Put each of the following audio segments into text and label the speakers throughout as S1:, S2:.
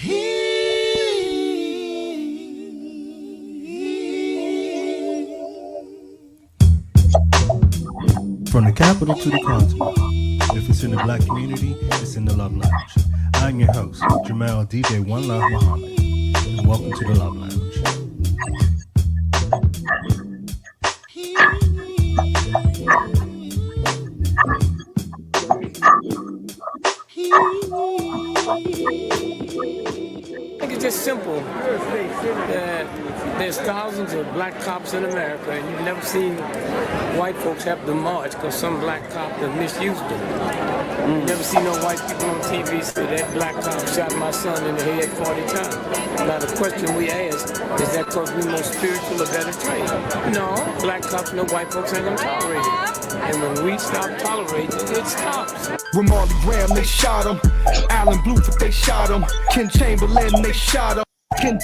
S1: From the capital to the continent, if it's in the black community, it's in the Love Lounge. I'm your host, Jamal DJ One Love Muhammad, and welcome to the Love Lounge.
S2: I think it's just simple that there's thousands of black cops in America, and you've never seen white folks have to march because some black cop have misused them. You've never seen no white people on TV say that black cop shot my son in the head 40 times. Now the question we ask, is that because we're more spiritual or better trained? No, black cops, no white folks ain't gonna tolerate it. And when we stop tolerating it, it stops.
S3: Ramarley Graham, they shot him. Alan Bluford, they shot him. Ken Chamberlain, they shot him. Ken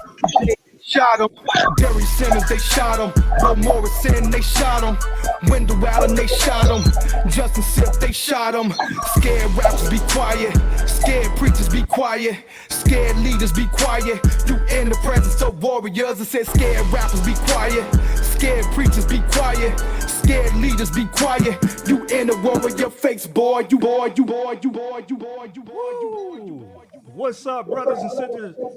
S3: shot him. Barry Simmons, they shot him. Bo Morrison, they shot him. Wendell Allen, they shot him. Justin Sip, they shot him. Scared rappers, be quiet. Scared preachers, be quiet. Scared leaders, be quiet. You in the presence of warriors. It said scared rappers, be quiet. Scared preachers, be quiet. Scared leaders, be quiet. You in the war with your face, boy. You boy, you boy, you boy, you boy, you boy, you boy, you boy.
S1: What's up, brothers and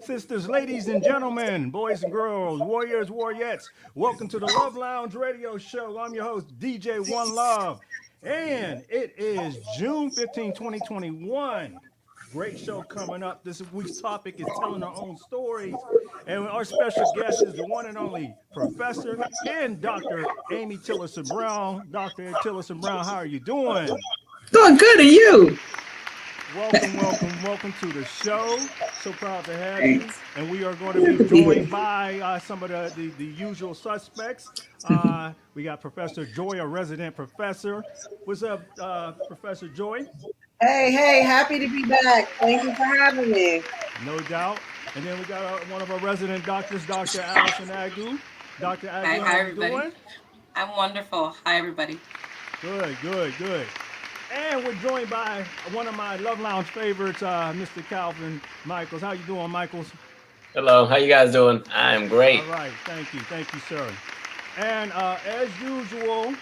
S1: sisters, ladies and gentlemen, boys and girls, warriors, warriettes? Welcome to the Love Lounge Radio Show. I'm your host, DJ One Love, and it is June 15, 2021. Great show coming up. This week's topic is telling our own stories, and our special guest is the one and only Professor and Dr. Amy Tillerson-Brown. Dr. Tillerson-Brown, how are you doing?
S4: Doing good, and you?
S1: Welcome to the show. So proud to have you. And we are going to be joined by some of the usual suspects. We got Professor Joy, a resident professor. What's up, Professor Joy?
S5: Hey, happy to be back. Thank you for having me.
S1: No doubt. And then we got one of our resident doctors, Dr. Allison Agu. Dr. Agu, how are you doing?
S6: I'm wonderful. Hi, everybody.
S1: Good. And we're joined by one of my Love Lounge favorites, Mr. Calvin Michaels. How you doing, Michaels?
S7: Hello, how you guys doing? I'm great.
S1: All right, thank you, sir. And as usual,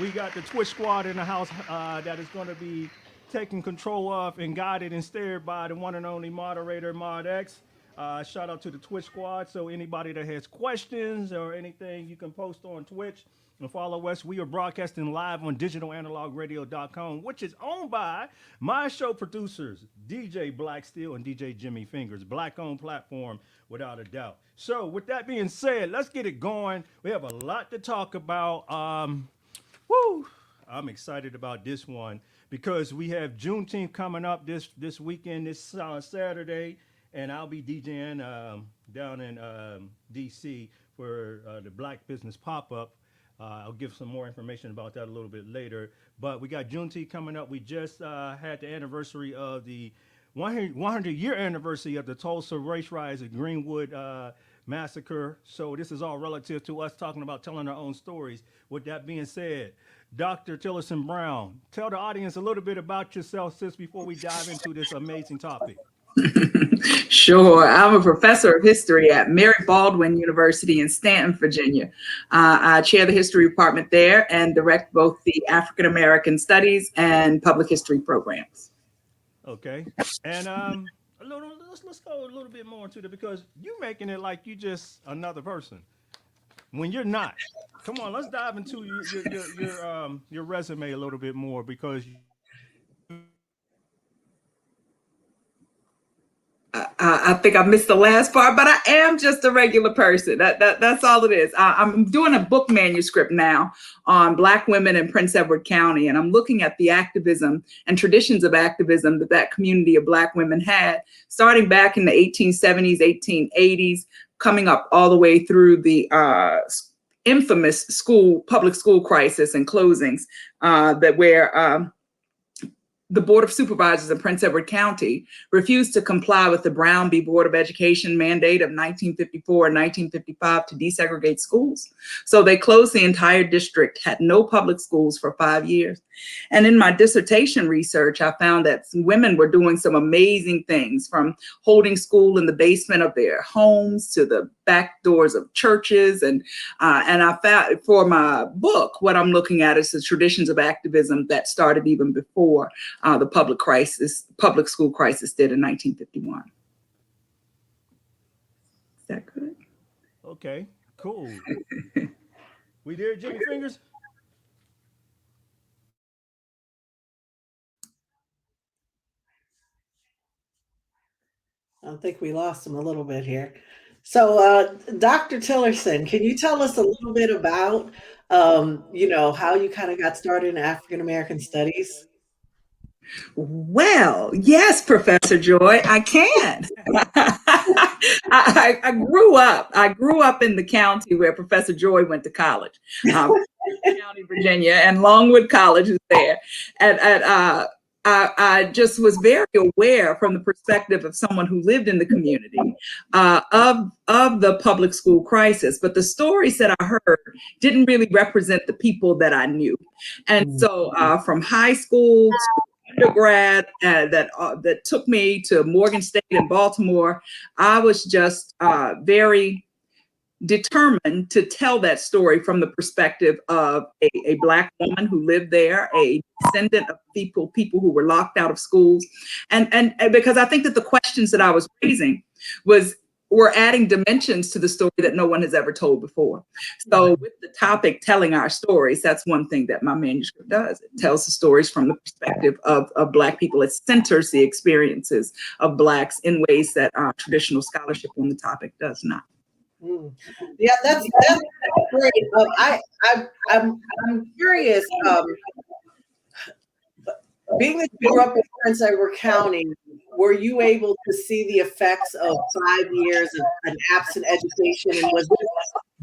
S1: we got the Twitch squad in the house that is going to be taken control of and guided and steered by the one and only moderator, Mod X. Shout out to the Twitch squad. So anybody that has questions or anything, you can post on Twitch. And follow us. We are broadcasting live on digitalanalogradio.com, which is owned by my show producers, DJ Black Steel and DJ Jimmy Fingers. Black-owned platform, without a doubt. So with that being said, let's get it going. We have a lot to talk about. I'm excited about this one because we have Juneteenth coming up this weekend, this Saturday, and I'll be DJing down in D.C. for the Black Business Pop-Up. I'll give some more information about that a little bit later. But we got Juneteenth coming up. We just had the anniversary of the 100-year anniversary of the Tulsa race riots at Greenwood massacre. So this is all relative to us talking about telling our own stories. With that being said, Dr. Tillerson-Brown, tell the audience a little bit about yourself, sis, before we dive into this amazing topic.
S4: Sure. I'm a professor of history at Mary Baldwin University in Staunton, Virginia. I chair the history department there and direct both the African American Studies and Public History programs.
S1: Okay. And let's go a little bit more into it because you're making it like you just another person when you're not. Come on, let's dive into your resume a little bit more because
S4: I think I missed the last part, but I am just a regular person. That's all it is. I'm doing a book manuscript now on Black women in Prince Edward County, and I'm looking at the activism and traditions of activism that community of Black women had, starting back in the 1870s, 1880s, coming up all the way through the infamous public school crisis and closings where the Board of Supervisors in Prince Edward County refused to comply with the Brown v. Board of Education mandate of 1954 and 1955 to desegregate schools. So they closed the entire district, had no public schools for 5 years. And in my dissertation research, I found that women were doing some amazing things, from holding school in the basement of their homes to the back doors of churches. And I found, for my book, what I'm looking at is the traditions of activism that started even before the public school crisis did in 1951. Is that good?
S1: Okay, cool. We there, Jimmy Fingers?
S5: I think we lost him a little bit here. So, Dr. Tillerson, can you tell us a little bit about, how you kind of got started in African American studies?
S4: Well, yes, Professor Joy, I can. I grew up in the county where Professor Joy went to college, County, Virginia, and Longwood College is there. And I just was very aware, from the perspective of someone who lived in the community, of the public school crisis. But the stories that I heard didn't really represent the people that I knew. And so from high school to undergrad, that took me to Morgan State in Baltimore, I was just very determined to tell that story from the perspective of a Black woman who lived there, a descendant of people who were locked out of schools. And because I think that the questions that I was raising were adding dimensions to the story that no one has ever told before. So with the topic, telling our stories, that's one thing that my manuscript does. It tells the stories from the perspective of Black people. It centers the experiences of Blacks in ways that traditional scholarship on the topic does not.
S5: Yeah, that's great. I'm curious. Being that you grew up in Prince Edward County, were you able to see the effects of 5 years of an absent education? And was it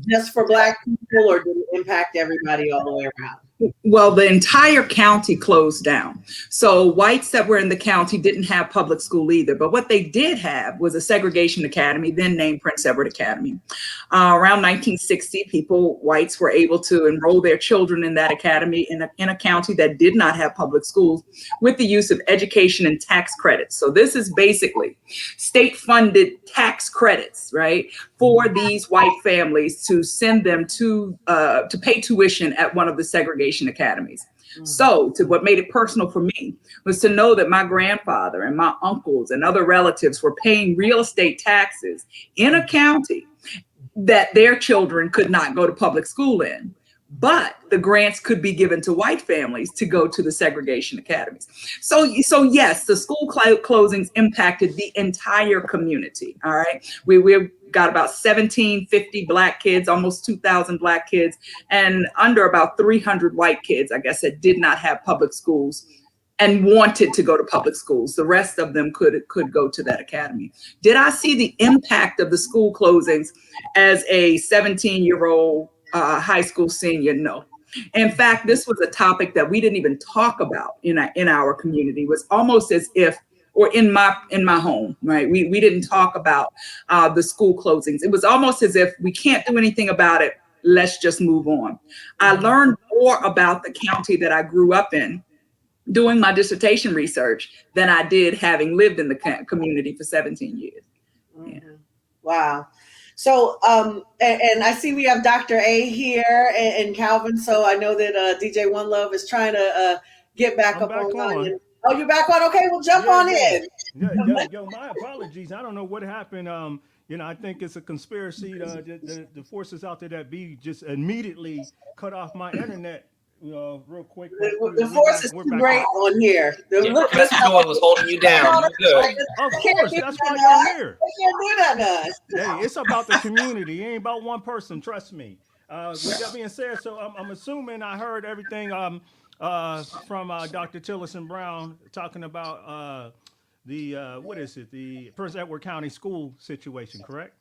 S5: just for Black people, or did it impact everybody all the way around?
S4: Well, the entire county closed down. So whites that were in the county didn't have public school either. But what they did have was a segregation academy, then named Prince Edward Academy. Around 1960, whites were able to enroll their children in that academy in a county that did not have public schools, with the use of education and tax credits. So this is basically state-funded tax credits, right, for these white families to send them to pay tuition at one of the segregation academies. So what made it personal for me was to know that my grandfather and my uncles and other relatives were paying real estate taxes in a county that their children could not go to public school in. But the grants could be given to white families to go to the segregation academies. So yes, the school closings impacted the entire community. All right, we've got about 1,750 Black kids, almost 2,000 Black kids, and under about 300 white kids, I guess, that did not have public schools and wanted to go to public schools. The rest of them could go to that academy. Did I see the impact of the school closings as a 17-year-old high school senior? No. In fact, this was a topic that we didn't even talk about in our community. It was almost as if, or in my home, right? We didn't talk about the school closings. It was almost as if we can't do anything about it. Let's just move on. I learned more about the county that I grew up in doing my dissertation research than I did having lived in the community for 17 years. Yeah.
S5: Wow. So, and I see we have Dr. A here and Calvin. So I know that DJ One Love is trying to get back up online. Oh, you're back on? Okay, well, jump on in.
S1: Yo, my apologies. I don't know what happened. I think it's a conspiracy. The forces out there that be just immediately cut off my internet. Real quick.
S5: The force is too great on here.
S7: Professor Joy was holding you down. You're good.
S1: Of course, that's why you're here.
S5: They can't do that to us.
S1: Hey, it's about the community. It ain't about one person. Trust me. With that being said, so I'm assuming I heard everything from Dr. Tillerson-Brown talking about the Prince Edward County school situation, correct?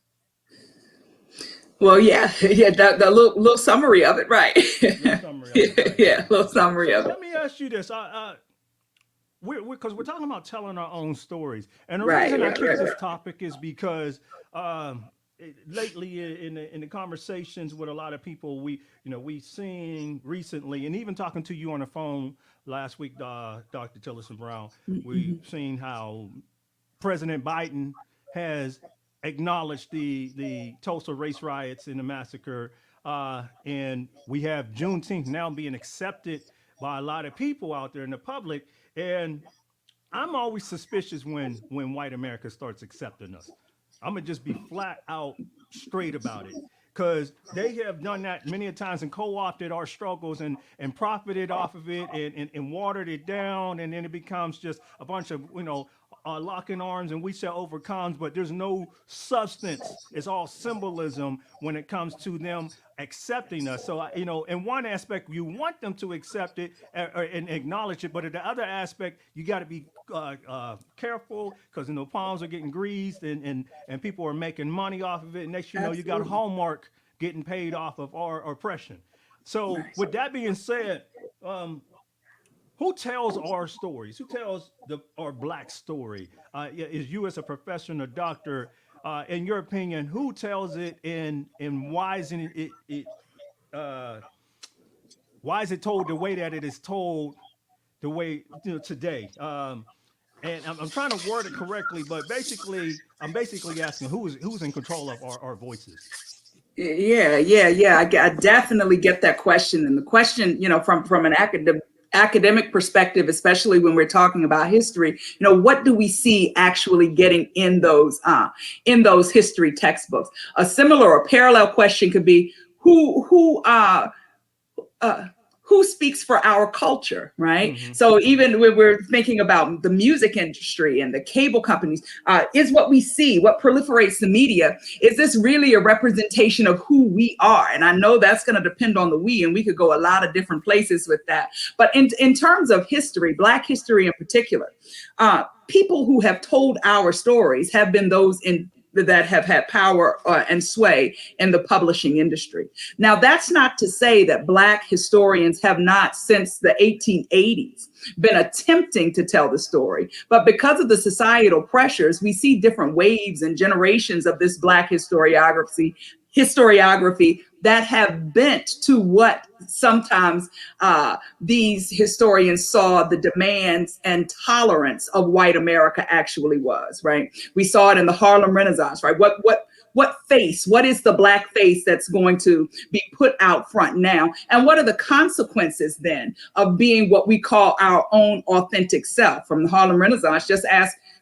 S4: Well, yeah, the little summary of it, right?
S1: Little summary of it, right.
S4: Yeah, little summary of it.
S1: Let me ask you this. because we're talking about telling our own stories, and the
S4: Right,
S1: reason I
S4: right,
S1: picked
S4: right,
S1: this
S4: right.
S1: topic is because lately in the conversations with a lot of people, we seen recently, and even talking to you on the phone last week, Dr. Tillerson-Brown, we've seen how President Biden has acknowledged the Tulsa race riots and the massacre, and we have Juneteenth now being accepted by a lot of people out there in the public. And I'm always suspicious when white America starts accepting us. I'm gonna just be flat out straight about it, because they have done that many a times and co-opted our struggles and profited off of it and watered it down, and then it becomes just a bunch of locking arms and we shall overcome, but there's no substance. It's all symbolism when it comes to them accepting us. So in one aspect, you want them to accept it and acknowledge it, but in the other aspect, you got to be careful, because palms are getting greased and people are making money off of it. Next, you got
S4: Absolutely.
S1: Hallmark getting paid off of our oppression. So
S4: Right.
S1: with that being said, who tells our stories? Who tells our Black story? Is you, as a professor and a doctor, in your opinion, who tells it, and why isn't uh, why is it told the way that it is told, the way today? And I'm trying to word it correctly, but I'm basically asking who's in control of our voices.
S4: Yeah. I definitely get that question. And the question, from an academic perspective, especially when we're talking about history, what do we see actually getting in those history textbooks? A similar or parallel question could be uh, who speaks for our culture, right?
S1: Mm-hmm.
S4: So even when we're thinking about the music industry and the cable companies, is what we see, what proliferates the media, is this really a representation of who we are? And I know that's going to depend on the we, and we could go a lot of different places with that. But in terms of history, Black history in particular, people who have told our stories have been those that have had power and sway in the publishing industry. Now, that's not to say that Black historians have not, since the 1880s, been attempting to tell the story. But because of the societal pressures, we see different waves and generations of this Black historiography that have bent to what sometimes these historians saw the demands and tolerance of white America actually was, right? We saw it in the Harlem Renaissance, right? What face, what is the Black face that's going to be put out front now? And what are the consequences then of being what we call our own authentic self? From the Harlem Renaissance,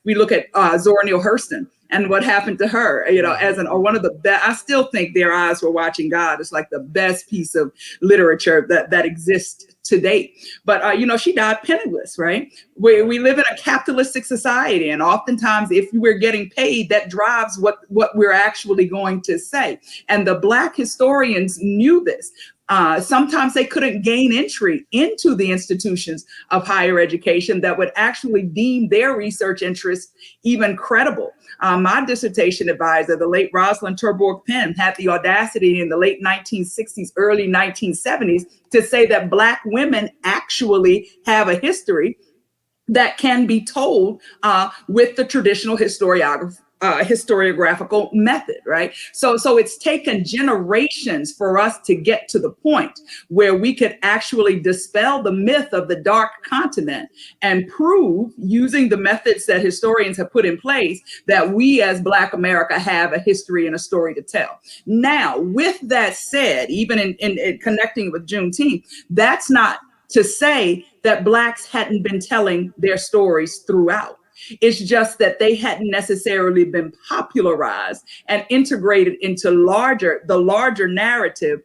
S4: we look at Zora Neale Hurston and what happened to her, as one of the best. I still think Their Eyes Were Watching God is like the best piece of literature that exists to date. But, she died penniless, right? We live in a capitalistic society. And oftentimes, if we're getting paid, that drives what we're actually going to say. And the Black historians knew this. Sometimes they couldn't gain entry into the institutions of higher education that would actually deem their research interests even credible. My dissertation advisor, the late Rosalind Terborg Penn, had the audacity in the late 1960s, early 1970s to say that Black women actually have a history that can be told with the traditional historiographical method, right? So it's taken generations for us to get to the point where we could actually dispel the myth of the dark continent and prove, using the methods that historians have put in place, that we as Black America have a history and a story to tell. Now, with that said, even in connecting with Juneteenth, that's not to say that Blacks hadn't been telling their stories throughout. It's just that they hadn't necessarily been popularized and integrated into the larger narrative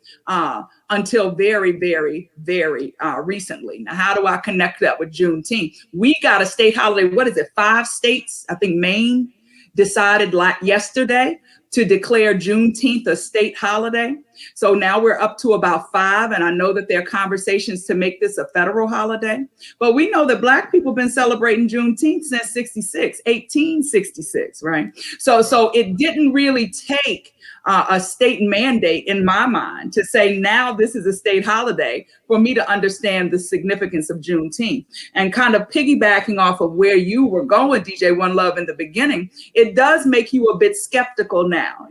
S4: until very, very, very recently. Now, how do I connect that with Juneteenth? We got a state holiday. What is it? 5 states, I think Maine, decided yesterday to declare Juneteenth a state holiday. So now we're up to about 5, and I know that there are conversations to make this a federal holiday. But we know that Black people have been celebrating Juneteenth since 1866, right? So it didn't really take a state mandate in my mind to say now this is a state holiday for me to understand the significance of Juneteenth. And kind of piggybacking off of where you were going, DJ One Love, in the beginning, it does make you a bit skeptical now,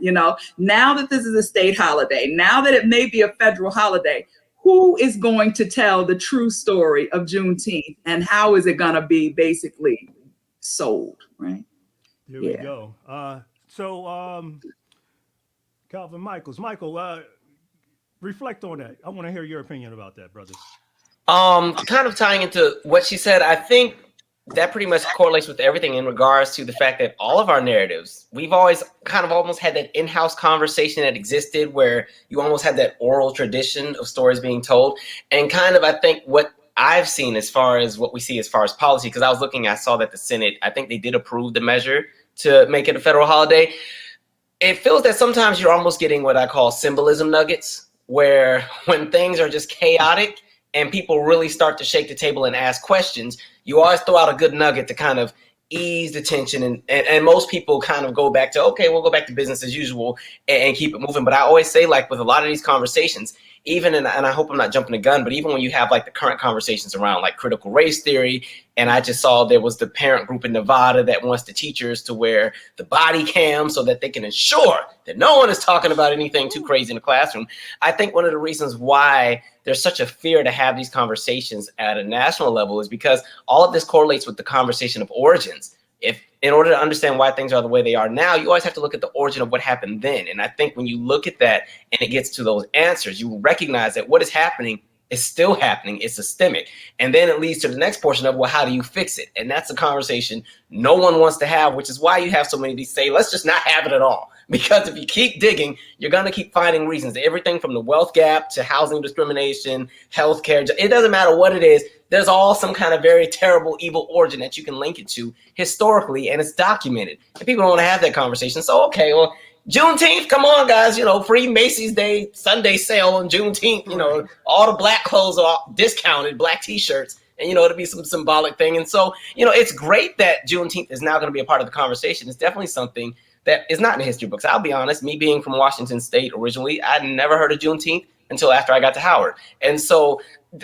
S4: now that this is a state holiday, now that it may be a federal holiday. Who is going to tell the true story of Juneteenth, and how is it going to be basically sold, right?
S1: Here we go. Calvin Michaels. Michael, reflect on that. I want to hear your opinion about that, brother.
S7: Kind of tying into what she said, I think that pretty much correlates with everything in regards to the fact that all of our narratives, we've always kind of almost had that in-house conversation that existed where you almost had that oral tradition of stories being told. And kind of, I think what I've seen as far as what we see as far as policy, because I saw that the Senate, I think they did approve the measure to make it a federal holiday. It feels that sometimes you're almost getting what I call symbolism nuggets, where when things are just chaotic and people really start to shake the table and ask questions, you always throw out a good nugget to kind of ease the tension. And most people kind of go back to, okay, we'll go back to business as usual and keep it moving. But I always say, like, with a lot of these conversations, and I hope I'm not jumping the gun, but even when you have like the current conversations around like critical race theory, and I just saw there was the parent group in Nevada that wants the teachers to wear the body cam so that they can ensure that no one is talking about anything too crazy in the classroom. I think one of the reasons why there's such a fear to have these conversations at a national level is because all of this correlates with the conversation of origins. If in order to understand why things are the way they are now, you always have to look at the origin of what happened then. And I think when you look at that and it gets to those answers, you recognize that what is happening is still happening. It's systemic. And then it leads to the next portion of, well, how do you fix it? And that's a conversation no one wants to have, which is why you have so many of these say, let's just not have it at all. Because if you keep digging, you're going to keep finding reasons. Everything from the wealth gap to housing discrimination, healthcare, it doesn't matter what it is. There's all some kind of very terrible, evil origin that you can link it to historically, and it's documented. And people don't want to have that conversation. So, okay, well, Juneteenth, come on, guys, free Macy's Day Sunday sale on Juneteenth, all the Black clothes are discounted, Black T-shirts, and, it'll be some symbolic thing. And so, it's great that Juneteenth is now going to be a part of the conversation. It's definitely something that is not in the history books. I'll be honest, me being from Washington State originally, I'd never heard of Juneteenth until after I got to Howard. And so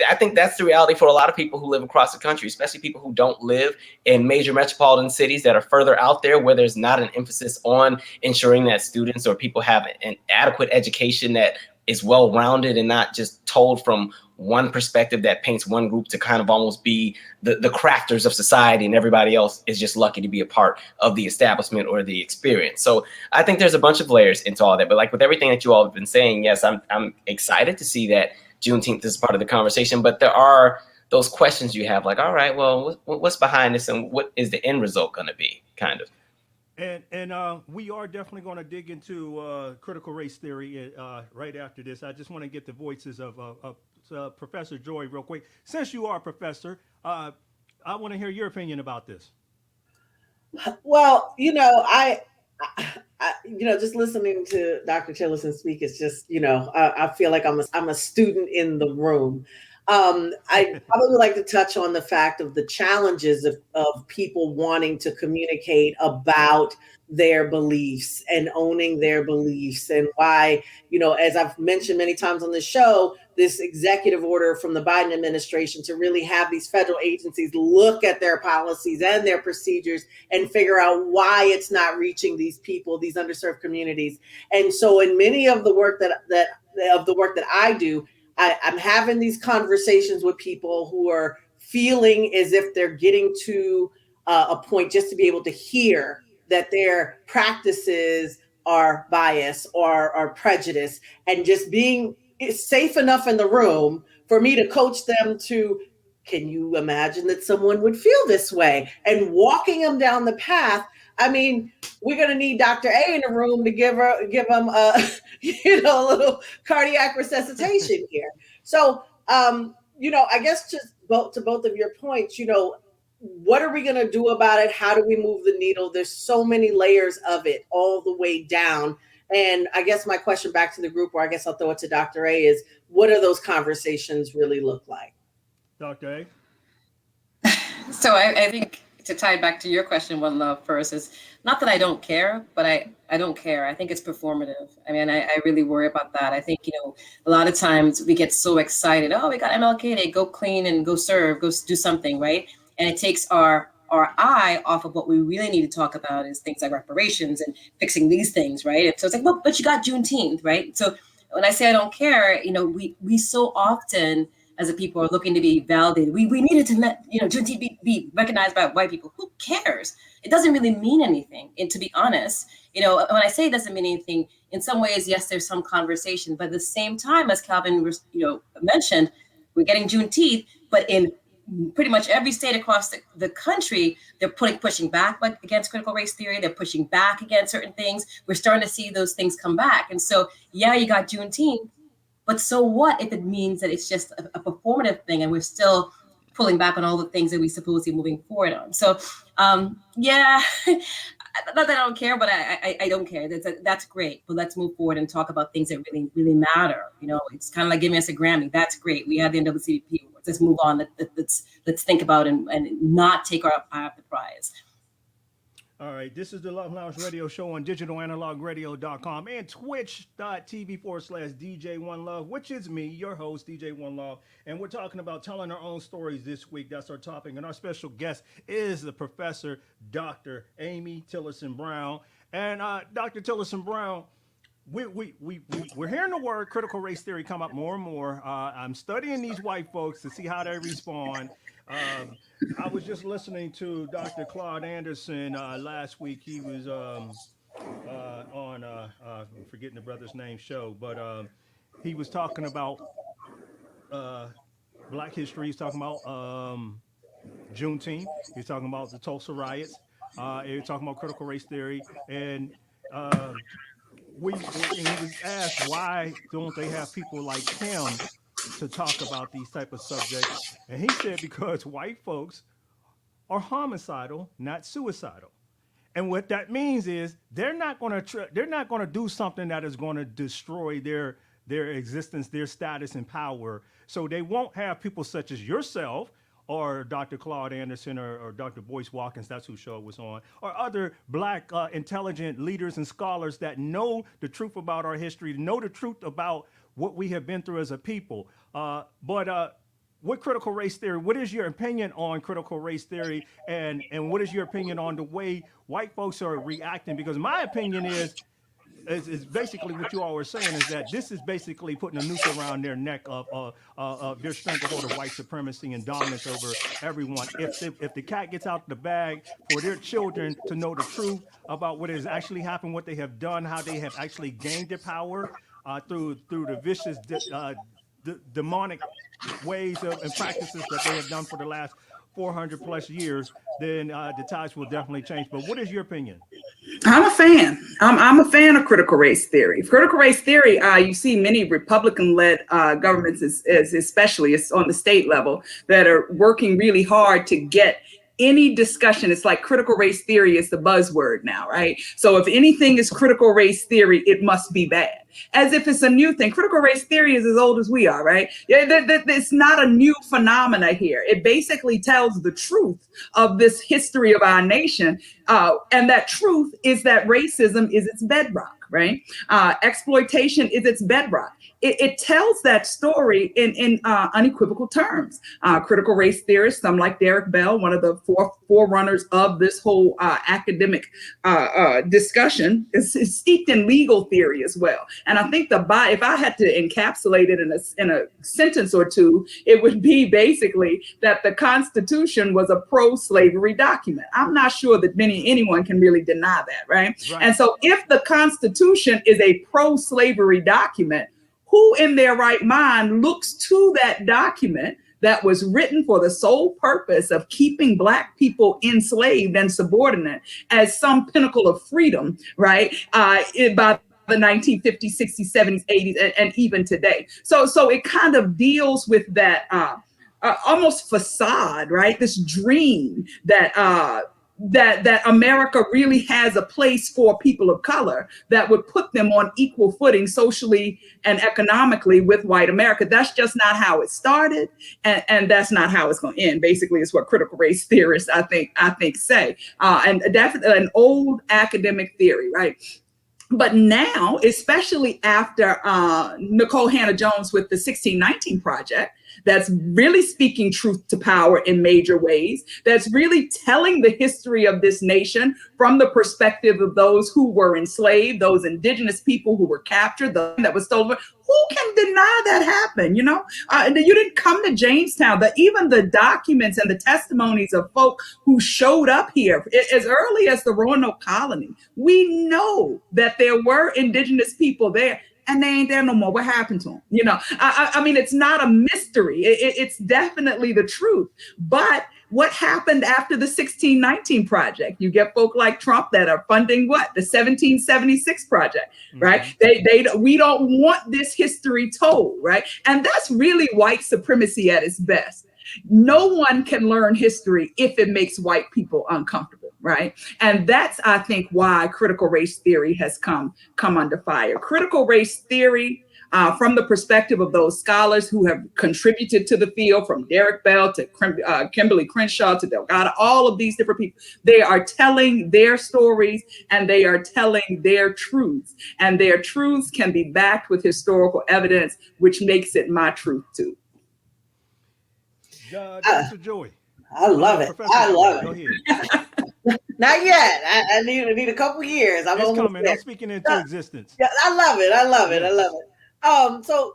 S7: I think that's the reality for a lot of people who live across the country, especially people who don't live in major metropolitan cities that are further out there where there's not an emphasis on ensuring that students or people have an adequate education that is well-rounded and not just told from one perspective that paints one group to kind of almost be the crafters of society, and everybody else is just lucky to be a part of the establishment or the experience. So I think there's a bunch of layers into all that. But like with everything that you all have been saying, yes, I'm excited to see that Juneteenth is part of the conversation. But there are those questions you have, like, all right, well, what's behind this, and what is the end result going to be, kind of.
S1: And we are definitely going to dig into critical race theory right after this. I just want to get the voices of Professor Joy real quick. Since you are a professor, I want to hear your opinion about this.
S5: Well, I just listening to Dr. Tillerson speak, it's just, I feel like I'm a student in the room. I probably would like to touch on the fact of the challenges of people wanting to communicate about their beliefs and owning their beliefs, and why, as I've mentioned many times on the show, this executive order from the Biden administration to really have these federal agencies look at their policies and their procedures and figure out why it's not reaching these people, these underserved communities. And so in many of the work that I do, I'm having these conversations with people who are feeling as if they're getting to a point just to be able to hear that their practices are biased or are prejudiced, and just being safe enough in the room for me to coach them to, can you imagine that someone would feel this way? And walking them down the path. I mean, we're going to need Dr. A in the room to give him a little cardiac resuscitation here. So, I guess just to both of your points, what are we going to do about it? How do we move the needle? There's so many layers of it all the way down. And I guess my question back to the group, or I guess I'll throw it to Dr. A, is what do those conversations really look like?
S1: Dr.
S6: A? So I think to tie it back to your question, One Love first, is not that I don't care, but I don't care. I think it's performative. I mean, I really worry about that. I think, a lot of times we get so excited. Oh, we got MLK Day, go clean and go serve, go do something, right? And it takes our eye off of what we really need to talk about is things like reparations and fixing these things, right? And so it's like, well, but you got Juneteenth, right? So when I say I don't care, we so often as a people are looking to be validated. We needed to let, Juneteenth be recognized by white people. Who cares? It doesn't really mean anything. And to be honest, when I say it doesn't mean anything, in some ways, yes, there's some conversation, but at the same time, as Calvin, mentioned, we're getting Juneteenth, but in pretty much every state across the country, they're pushing back against critical race theory. They're pushing back against certain things. We're starting to see those things come back. And so, yeah, you got Juneteenth, but so what if it means that it's just a performative thing and we're still pulling back on all the things that we supposedly moving forward on? So, yeah, not that I don't care, but I don't care. That's great. But let's move forward and talk about things that really, really matter. It's kind of like giving us a Grammy. That's great. We had the NAACP awards. Let's move on. Let's think about and not take our eye off the prize.
S1: All right, this is the Love Lounge Radio Show on digitalanalogradio.com and twitch.tv/DJ One Love, which is me, your host, DJ One Love. And we're talking about telling our own stories this week. That's our topic. And our special guest is the professor, Dr. Amy Tillerson-Brown. And Dr. Tillerson-Brown, we're hearing the word critical race theory come up more and more. I'm studying these white folks to see how they respond. I was just listening to Dr. Claude Anderson last week. He was on I'm forgetting the brother's name show, but he was talking about Black history. He's talking about Juneteenth. He's talking about the Tulsa riots. He's talking about critical race theory, and he was asked why don't they have people like him to talk about these type of subjects, and he said because white folks are homicidal, not suicidal. And what that means is they're not going to do something that is going to destroy their existence, their status and power. So they won't have people such as yourself or Dr. Claude Anderson or Dr. Boyce Watkins, that's who show was on, or other Black intelligent leaders and scholars that know the truth about our history, know the truth about what we have been through as a people. But what critical race theory, what is your opinion on critical race theory, and what is your opinion on the way white folks are reacting? Because my opinion is basically what you all were saying is that this is basically putting a noose around their neck of their strength to hold of white supremacy and dominance over everyone. If the cat gets out the bag for their children to know the truth about what has actually happened, what they have done, how they have actually gained their power through the vicious demonic ways and practices that they have done for the last 400 plus years, then the tides will definitely change. But what is your opinion?
S4: I'm a fan. I'm a fan of critical race theory. Critical race theory, you see many Republican-led governments, especially on the state level, that are working really hard to get any discussion. It's like critical race theory is the buzzword now, right? So if anything is critical race theory, it must be bad. As if it's a new thing. Critical race theory is as old as we are, right? It's not a new phenomena here. It basically tells the truth of this history of our nation. And that truth is that racism is its bedrock, right? Exploitation is its bedrock. It tells that story in unequivocal terms. Critical race theorists, some like Derek Bell, one of the forerunners of this whole academic discussion, is steeped in legal theory as well. And I think if I had to encapsulate it in a sentence or two, it would be basically that the Constitution was a pro-slavery document. I'm not sure that anyone can really deny that, right? And so if the Constitution is a pro-slavery document, who in their right mind looks to that document that was written for the sole purpose of keeping Black people enslaved and subordinate as some pinnacle of freedom, right? By the 1950s, 60s, 70s, 80s, and even today. So it kind of deals with that almost facade, right? This dream that that America really has a place for people of color that would put them on equal footing socially and economically with white America. That's just not how it started, and that's not how it's going to end. Basically, is what critical race theorists I think say, and definitely an old academic theory, right? But now, especially after Nicole Hannah-Jones with the 1619 Project, that's really speaking truth to power in major ways, that's really telling the history of this nation from the perspective of those who were enslaved, those indigenous people who were captured, that was stolen. Who can deny that happened? You know, you didn't come to Jamestown. Even the documents and the testimonies of folk who showed up here as early as the Roanoke colony, we know that there were indigenous people there. And they ain't there no more. What happened to them? You know, I mean, it's not a mystery. It's definitely the truth. But what happened after the 1619 Project? You get folk like Trump that are funding what? The 1776 Project, right? We don't want this history told, right? And that's really white supremacy at its best. No one can learn history if it makes white people uncomfortable, right? And that's, I think, why critical race theory has come under fire. Critical race theory, from the perspective of those scholars who have contributed to the field, from Derek Bell to Kimberly Crenshaw to Delgado, all of these different people, they are telling their stories and they are telling their truths. And their truths can be backed with historical evidence, which makes it my truth too.
S1: Dr. Joy.
S5: I love it.
S1: Professor
S5: I love
S1: Joy,
S5: it. Not yet. I need a couple years. I'm
S1: it's coming.
S5: there.
S1: I'm speaking into existence.
S5: Yeah, I love it. I love it. I love it. So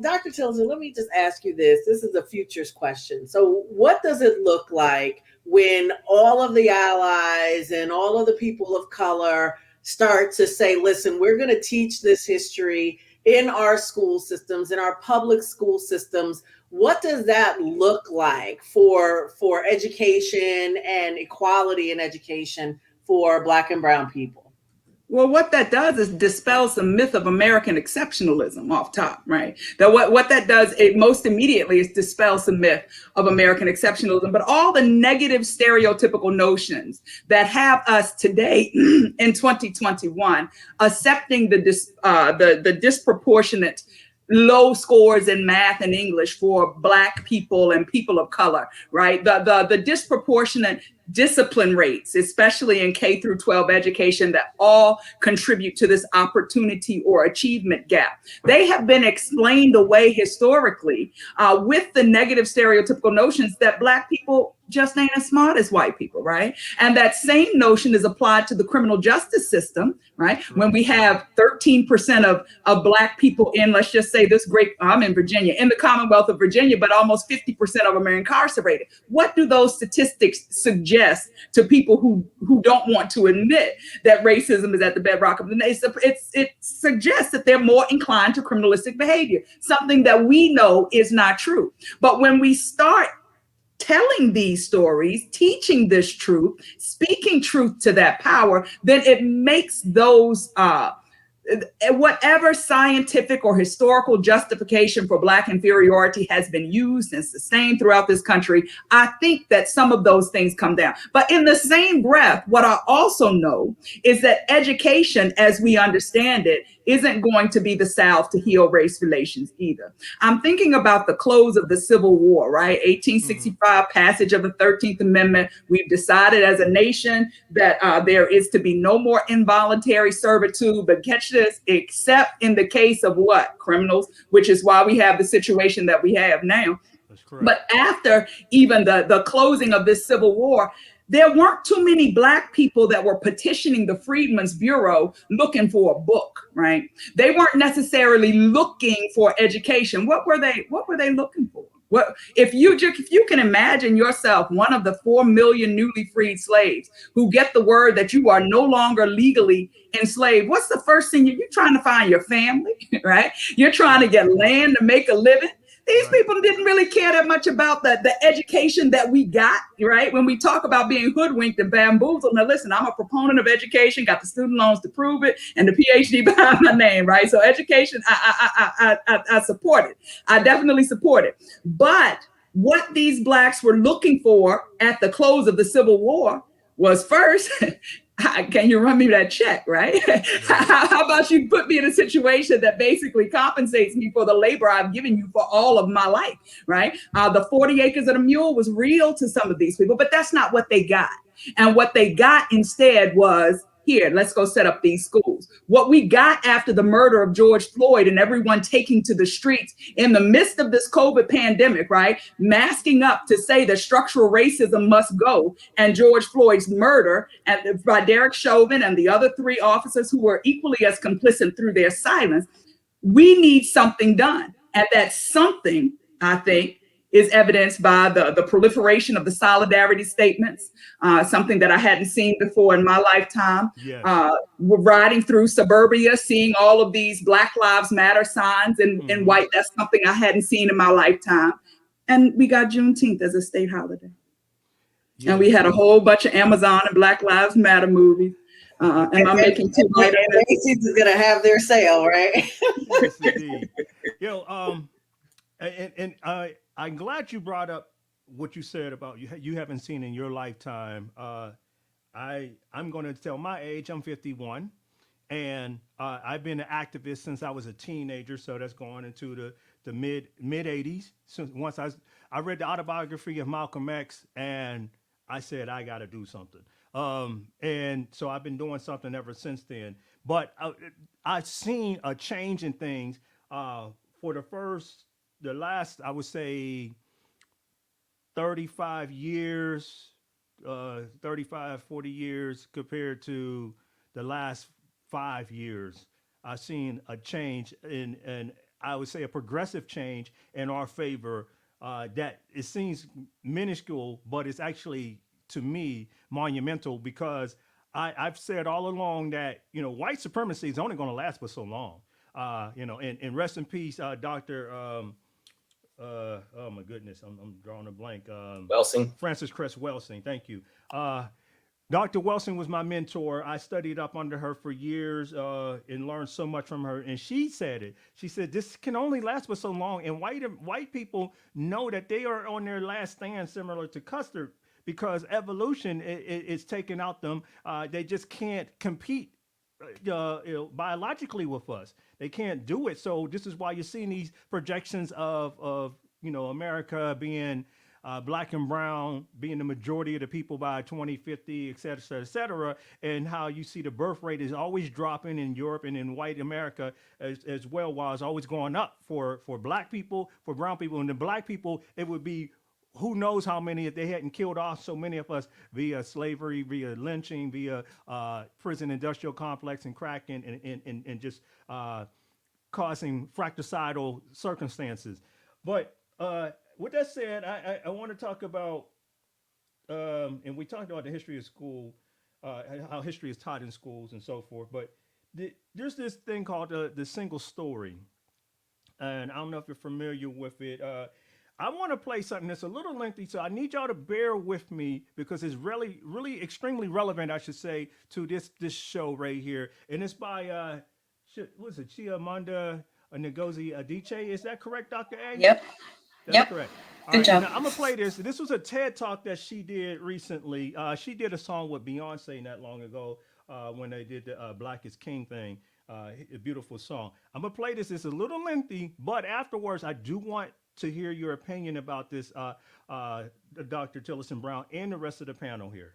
S5: Dr. Tillerson, let me just ask you this. This is a futures question. So what does it look like when all of the allies and all of the people of color start to say, listen, we're going to teach this history in our school systems, in our public school systems? What does that look like for education and equality in education for Black and brown people?
S4: Well, what that does is dispels the myth of American exceptionalism off top, right? That what that does, it most immediately is dispels the myth of American exceptionalism, but all the negative stereotypical notions that have us today in 2021 accepting the disproportionate low scores in math and English for Black people and people of color, right? The disproportionate discipline rates, especially in K through 12 education, that all contribute to this opportunity or achievement gap. They have been explained away historically with the negative stereotypical notions that Black people just ain't as smart as white people, right? And that same notion is applied to the criminal justice system, right? When we have 13% of Black people in, let's just say this great, I'm in Virginia, in the Commonwealth of Virginia, but almost 50% of them are incarcerated. What do those statistics suggest to people who don't want to admit that racism is at the bedrock of the nation? It suggests that they're more inclined to criminalistic behavior, something that we know is not true. But when we start telling these stories, teaching this truth, speaking truth to that power, then it makes those whatever scientific or historical justification for Black inferiority has been used and sustained throughout this country, I think that some of those things come down. But in the same breath, what I also know is that education, as we understand it, isn't going to be the salve to heal race relations either. I'm thinking about the close of the Civil War, right? 1865, passage of the 13th Amendment. We've decided as a nation that there is to be no more involuntary servitude, but catch this, except in the case of what? Criminals, which is why we have the situation that we have now.
S1: That's correct.
S4: But after even the closing of this Civil War, there weren't too many Black people that were petitioning the Freedmen's Bureau looking for a book, right? They weren't necessarily looking for education. What were they looking for? What if you can imagine yourself one of the 4 million newly freed slaves who get the word that you are no longer legally enslaved? What's the first thing you're trying to find? Your family, right? You're trying to get land to make a living. These people didn't really care that much about the education that we got, right? When we talk about being hoodwinked and bamboozled. Now, listen, I'm a proponent of education, got the student loans to prove it, and the PhD behind my name, right? So education, I support it. I definitely support it. But what these Blacks were looking for at the close of the Civil War was first, can you run me that check, right? How about you put me in a situation that basically compensates me for the labor I've given you for all of my life, right? The 40 acres and a mule was real to some of these people, but that's not what they got. And what they got instead was, here, let's go set up these schools. What we got after the murder of George Floyd and everyone taking to the streets in the midst of this COVID pandemic, right? Masking up to say that structural racism must go, and George Floyd's murder by Derek Chauvin and the other 3 officers who were equally as complicit through their silence. We need something done. And that something, I think, is evidenced by the proliferation of the solidarity statements, something that I hadn't seen before in my lifetime.
S1: Yes.
S4: We're riding through suburbia, seeing all of these Black Lives Matter signs in white. That's something I hadn't seen in my lifetime. And we got Juneteenth as a state holiday. Yes. And we had a whole bunch of Amazon and Black Lives Matter movies. Am I making too much?
S5: Macy's is gonna have their sale, right?
S1: Yes, indeed. I'm glad you brought up what you said about you haven't seen in your lifetime. I'm going to tell my age. I'm 51, and I've been an activist since I was a teenager. So that's going into the mid 80s. So once I read the autobiography of Malcolm X, and I said I got to do something. And so I've been doing something ever since then. But I've seen a change in things for the last, I would say, 35 years, 40 years compared to the last 5 years. I've seen a change and I would say a progressive change in our favor that it seems minuscule, but it's actually, to me, monumental, because I've said all along that, white supremacy is only going to last for so long. And rest in peace, Dr. Oh my goodness, I'm drawing a blank.
S7: Welsing.
S1: Frances Cress Welsing, thank you. Dr. Welsing was my mentor. I studied up under her for years and learned so much from her. And she said it. She said, this can only last for so long. And white people know that they are on their last stand, similar to Custer, because evolution is taking out them. They just can't compete biologically with us. They can't do it. So this is why you're seeing these projections of America being Black and brown, being the majority of the people by 2050, et cetera, and how you see the birth rate is always dropping in Europe and in white America as well, while it's always going up for Black people, for brown people. And the Black people, it would be who knows how many if they hadn't killed off so many of us via slavery, via lynching, via prison industrial complex and cracking and just causing fratricidal circumstances. But with that said, I want to talk about, and we talked about the history of school, how history is taught in schools and so forth, but there's this thing called the single story. And I don't know if you're familiar with it. I want to play something that's a little lengthy, so I need y'all to bear with me because it's really, really extremely relevant, I should say, to this show right here. And it's by, what is it, Chimamanda Ngozi Adichie? Is that correct, Dr. A?
S6: Yep.
S1: That's correct.
S6: Good job.
S1: Now, I'm going to play this. This was a TED Talk that she did recently. She did a song with Beyonce not long ago when they did the Black is King thing. A beautiful song. I'm going to play this. It's a little lengthy, but afterwards, I do want to hear your opinion about this, Dr. Tillerson-Brown and the rest of the panel here.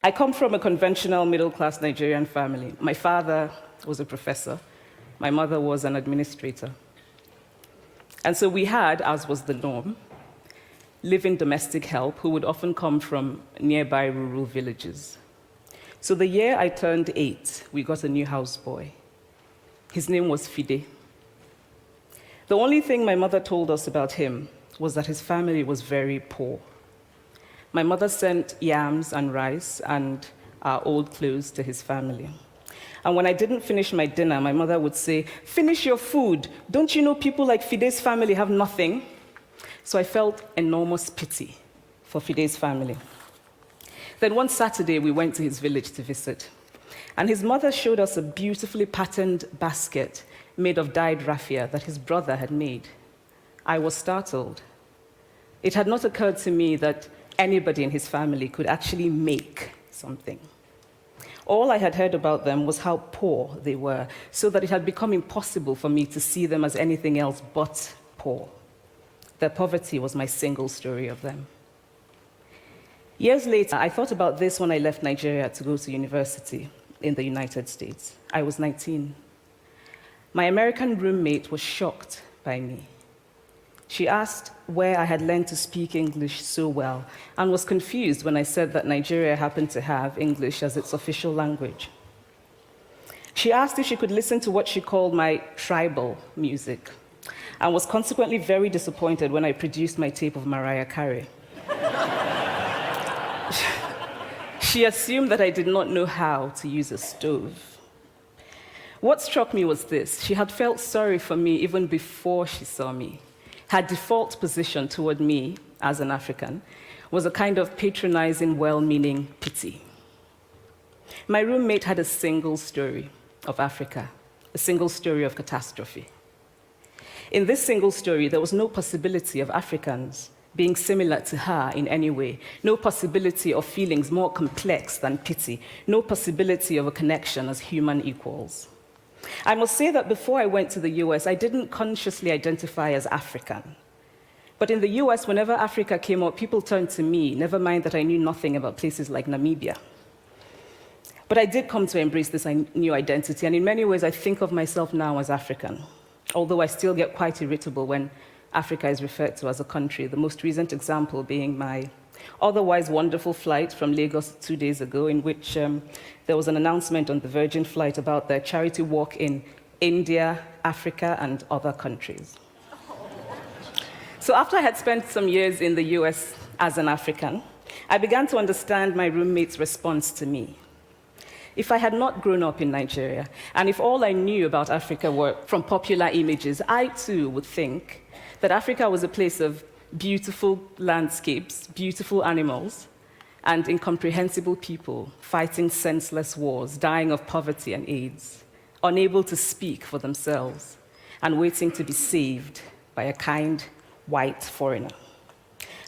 S8: I come from a conventional middle-class Nigerian family. My father was a professor. My mother was an administrator. And so we had, as was the norm, live-in domestic help who would often come from nearby rural villages. So the year I turned 8, we got a new houseboy. His name was Fide. The only thing my mother told us about him was that his family was very poor. My mother sent yams and rice and old clothes to his family. And when I didn't finish my dinner, my mother would say, "Finish your food. Don't you know people like Fide's family have nothing?" So I felt enormous pity for Fide's family. Then one Saturday, we went to his village to visit. And his mother showed us a beautifully patterned basket made of dyed raffia that his brother had made. I was startled. it had not occurred to me that anybody in his family could actually make something. All I had heard about them was how poor they were, so that it had become impossible for me to see them as anything else but poor. Their poverty was my single story of them. Years later, I thought about this when I left Nigeria to go to university in the United States. I was 19. My American roommate was shocked by me. She asked where I had learned to speak English so well and was confused when I said that Nigeria happened to have English as its official language. She asked if she could listen to what she called my tribal music and was consequently very disappointed when I produced my tape of Mariah Carey. She assumed that I did not know how to use a stove. What struck me was this: she had felt sorry for me even before she saw me. Her default position toward me, as an African, was a kind of patronizing, well-meaning pity. My roommate had a single story of Africa, a single story of catastrophe. In this single story, there was no possibility of Africans being similar to her in any way, no possibility of feelings more complex than pity, no possibility of a connection as human equals. I must say that before I went to the US, I didn't consciously identify as African. But in the US, whenever Africa came up, people turned to me, never mind that I knew nothing about places like Namibia. But I did come to embrace this new identity, and in many ways, I think of myself now as African, although I still get quite irritable when Africa is referred to as a country, the most recent example being my otherwise wonderful flight from Lagos 2 days ago, in which there was an announcement on the Virgin flight about their charity walk in India, Africa, and other countries. So after I had spent some years in the US as an African, I began to understand my roommate's response to me. If I had not grown up in Nigeria, and if all I knew about Africa were from popular images, I too would think that Africa was a place of beautiful landscapes, beautiful animals, and incomprehensible people fighting senseless wars, dying of poverty and AIDS, unable to speak for themselves, and waiting to be saved by a kind white foreigner.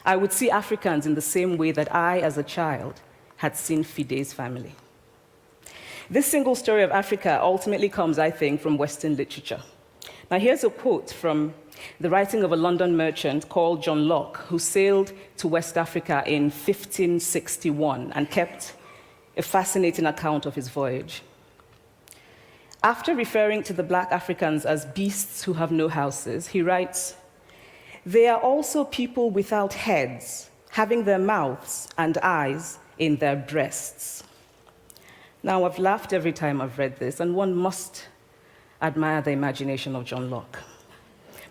S8: I would see Africans in the same way that I, as a child, had seen Fide's family. This single story of Africa ultimately comes, I think, from Western literature. Now, here's a quote from the writing of a London merchant called John Locke, who sailed to West Africa in 1561 and kept a fascinating account of his voyage. After referring to the black Africans as beasts who have no houses, he writes, "They are also people without heads, having their mouths and eyes in their breasts." Now, I've laughed every time I've read this, and one must admire the imagination of John Locke.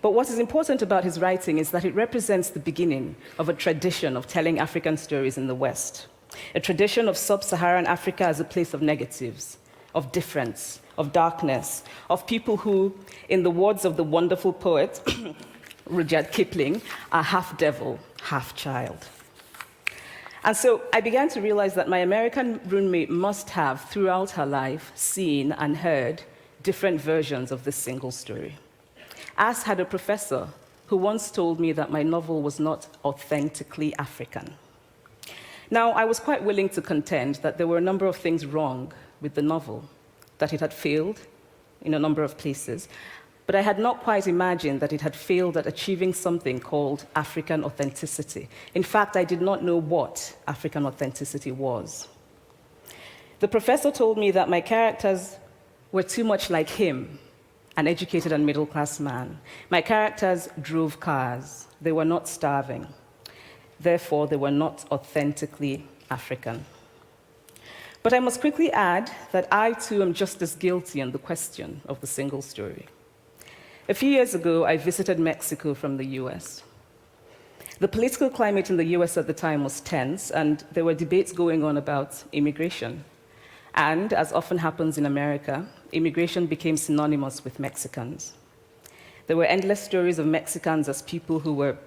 S8: But what is important about his writing is that it represents the beginning of a tradition of telling African stories in the West, a tradition of sub-Saharan Africa as a place of negatives, of difference, of darkness, of people who, in the words of the wonderful poet Rudyard Kipling, are half devil, half child. And so I began to realize that my American roommate must have, throughout her life, seen and heard different versions of this single story. As had a professor who once told me that my novel was not authentically African. Now, I was quite willing to contend that there were a number of things wrong with the novel, that it had failed in a number of places, but I had not quite imagined that it had failed at achieving something called African authenticity. In fact, I did not know what African authenticity was. The professor told me that my characters were too much like him, an educated and middle-class man. My characters drove cars. They were not starving. Therefore, they were not authentically African. But I must quickly add that I, too, am just as guilty on the question of the single story. A few years ago, I visited Mexico from the US. The political climate in the US at the time was tense, and there were debates going on about immigration. And, as often happens in America, immigration became synonymous with Mexicans. There were endless stories of Mexicans as people who were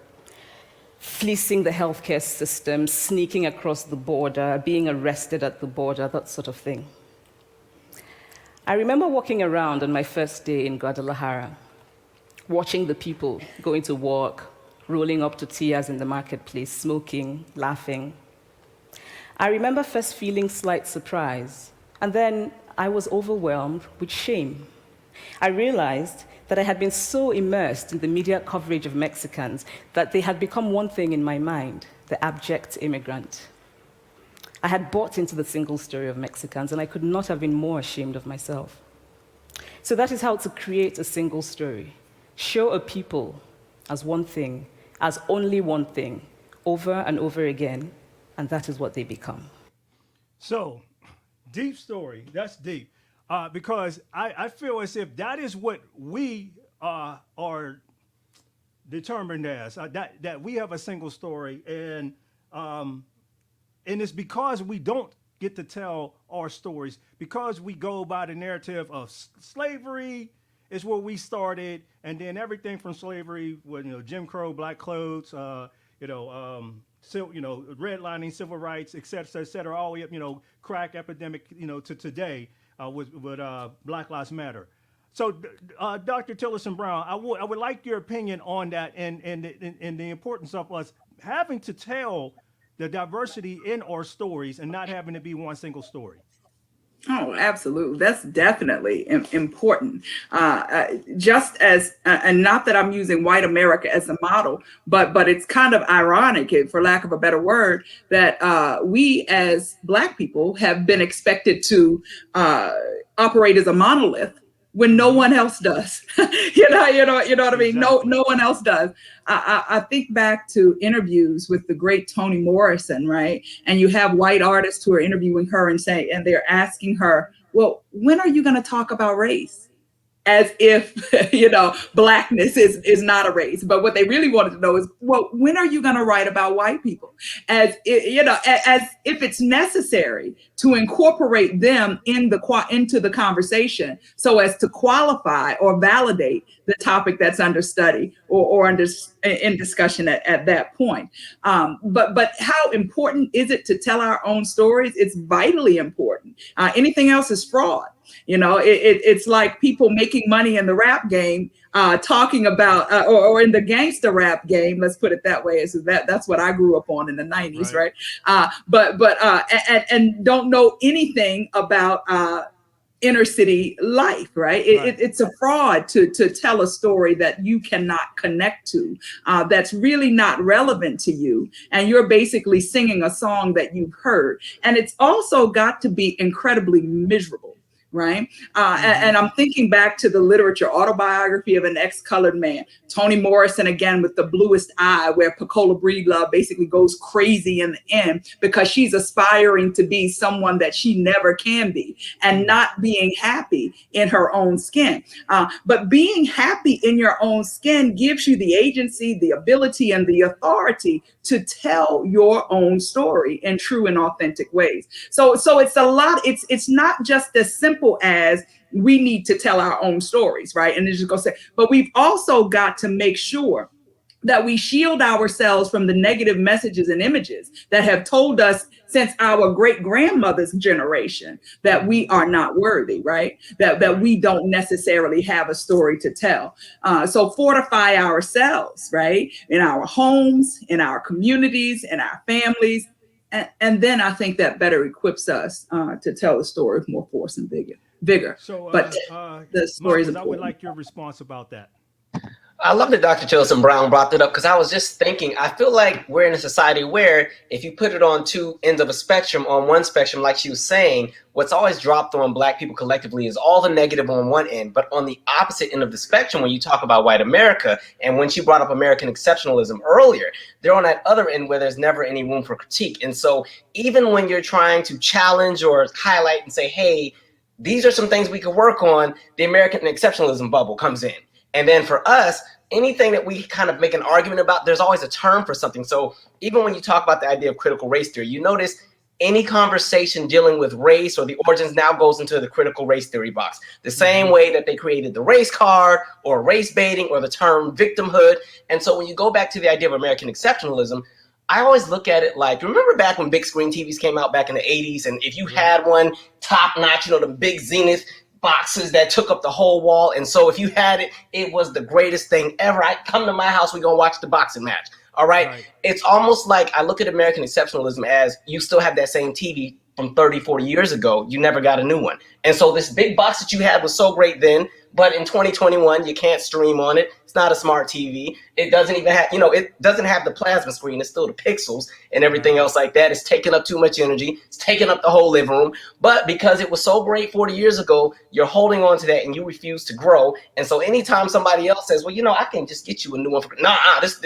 S8: fleecing the healthcare system, sneaking across the border, being arrested at the border, that sort of thing. I remember walking around on my first day in Guadalajara, watching the people going to work, rolling up to tears in the marketplace, smoking, laughing. I remember first feeling slight surprise, and then I was overwhelmed with shame. I realized that I had been so immersed in the media coverage of Mexicans that they had become one thing in my mind, the abject immigrant. I had bought into the single story of Mexicans, and I could not have been more ashamed of myself. So that is how to create a single story. Show a people as one thing, as only one thing, over and over again, and that is what they become.
S1: So, deep story. That's deep. Because I feel as if that is what we are determined as, that we have a single story. And it's because we don't get to tell our stories, because we go by the narrative of slavery is where we started, and then everything from slavery, with Jim Crow, black codes, redlining, civil rights, et cetera, all the way up, crack epidemic, to today with Black Lives Matter. So, Dr. Tillerson-Brown, I would like your opinion on that and the importance of us having to tell the diversity in our stories and not having to be one single story.
S4: Oh, absolutely. That's definitely important. Just as, and not that I'm using white America as a model, but it's kind of ironic, for lack of a better word, that we as Black people have been expected to operate as a monolith when no one else does. you know what I mean?
S1: Exactly.
S4: No one else does. I think back to interviews with the great Toni Morrison, right? And you have white artists who are interviewing her and they're asking her, well, when are you going to talk about race? As if, Blackness is not a race. But what they really wanted to know is, well, when are you going to write about white people? As if it's necessary to incorporate them into the conversation so as to qualify or validate the topic that's under study or in discussion at that point. But how important is it to tell our own stories? It's vitally important. Anything else is fraud. It's like people making money in the rap game, talking about, or in the gangster rap game, let's put it that way. So that's what I grew up on in the 90s, right? And don't know anything about inner city life, right? It's a fraud to tell a story that you cannot connect to, that's really not relevant to you. And you're basically singing a song that you've heard. And it's also got to be incredibly miserable. Right. And I'm thinking back to the literature, Autobiography of an Ex-Colored Man, Toni Morrison, again, with The Bluest Eye, where Pecola Breedlove basically goes crazy in the end because she's aspiring to be someone that she never can be and not being happy in her own skin. But being happy in your own skin gives you the agency, the ability, and the authority to tell your own story in true and authentic ways. So it's a lot. It's not just as simple as we need to tell our own stories, right? And it's just gonna say, but we've also got to make sure that we shield ourselves from the negative messages and images that have told us since our great grandmother's generation that we are not worthy, right? That we don't necessarily have a story to tell. So fortify ourselves, right? In our homes, in our communities, in our families. And then I think that better equips us to tell the story with more force and vigor.
S1: So,
S4: but the story is
S1: Marcus, I
S4: important.
S1: would like your response about that.
S7: I love that Dr. Tillerson-Brown brought that up because I was just thinking, I feel like we're in a society where if you put it on two ends of a spectrum, on one spectrum, like she was saying, what's always dropped on Black people collectively is all the negative on one end. But on the opposite end of the spectrum, when you talk about white America, and when she brought up American exceptionalism earlier, they're on that other end where there's never any room for critique. And so even when you're trying to challenge or highlight and say, hey, these are some things we could work on, the American exceptionalism bubble comes in. And then for us, anything that we kind of make an argument about, there's always a term for something. So even when you talk about the idea of critical race theory, you notice any conversation dealing with race or the origins now goes into the critical race theory box. The same way that they created the race card or race baiting or the term victimhood. And so when you go back to the idea of American exceptionalism, I always look at it like, remember back when big screen TVs came out back in the 80s, and if you had one top notch, the big Zenith boxes that took up the whole wall. And so if you had it, it was the greatest thing ever. I come to my house, we're going to watch the boxing match. All right. It's almost like I look at American exceptionalism as you still have that same TV from 30, 40 years ago. You never got a new one. And so this big box that you had was so great then, but in 2021, you can't stream on it. It's not a smart TV. It doesn't even have, it doesn't have the plasma screen. It's still the pixels and everything else like that. It's taking up too much energy. It's taking up the whole living room. But because it was so great 40 years ago, you're holding on to that and you refuse to grow. And so anytime somebody else says, well, I can just get you a new one. This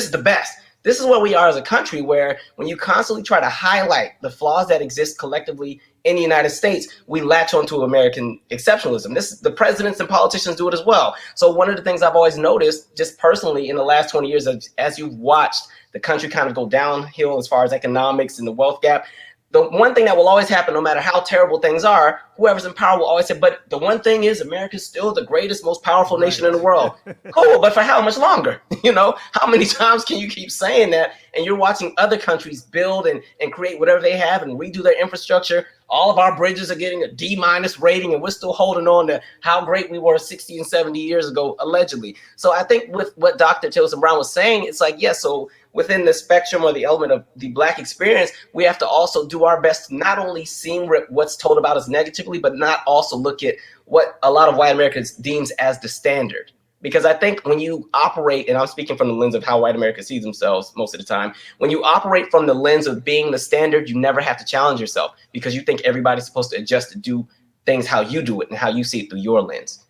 S7: is the best. This is where we are as a country, where when you constantly try to highlight the flaws that exist collectively in the United States, we latch onto American exceptionalism. The presidents and politicians do it as well. So one of the things I've always noticed, just personally in the last 20 years, as you've watched the country kind of go downhill as far as economics and the wealth gap, the one thing that will always happen, no matter how terrible things are, whoever's in power will always say, but the one thing is America's still the greatest, most powerful nation in the world. Cool, but for how much longer? How many times can you keep saying that? And you're watching other countries build and create whatever they have and redo their infrastructure. All of our bridges are getting a D- rating, and we're still holding on to how great we were 60 and 70 years ago, allegedly. So I think with what Dr. Tillerson-Brown was saying, it's like, yes, so within the spectrum or the element of the Black experience, we have to also do our best to not only see what's told about us negatively, but not also look at what a lot of white Americans deems as the standard. Because I think when you operate, and I'm speaking from the lens of how white America sees themselves most of the time, when you operate from the lens of being the standard, you never have to challenge yourself because you think everybody's supposed to adjust to do things how you do it and how you see it through your lens.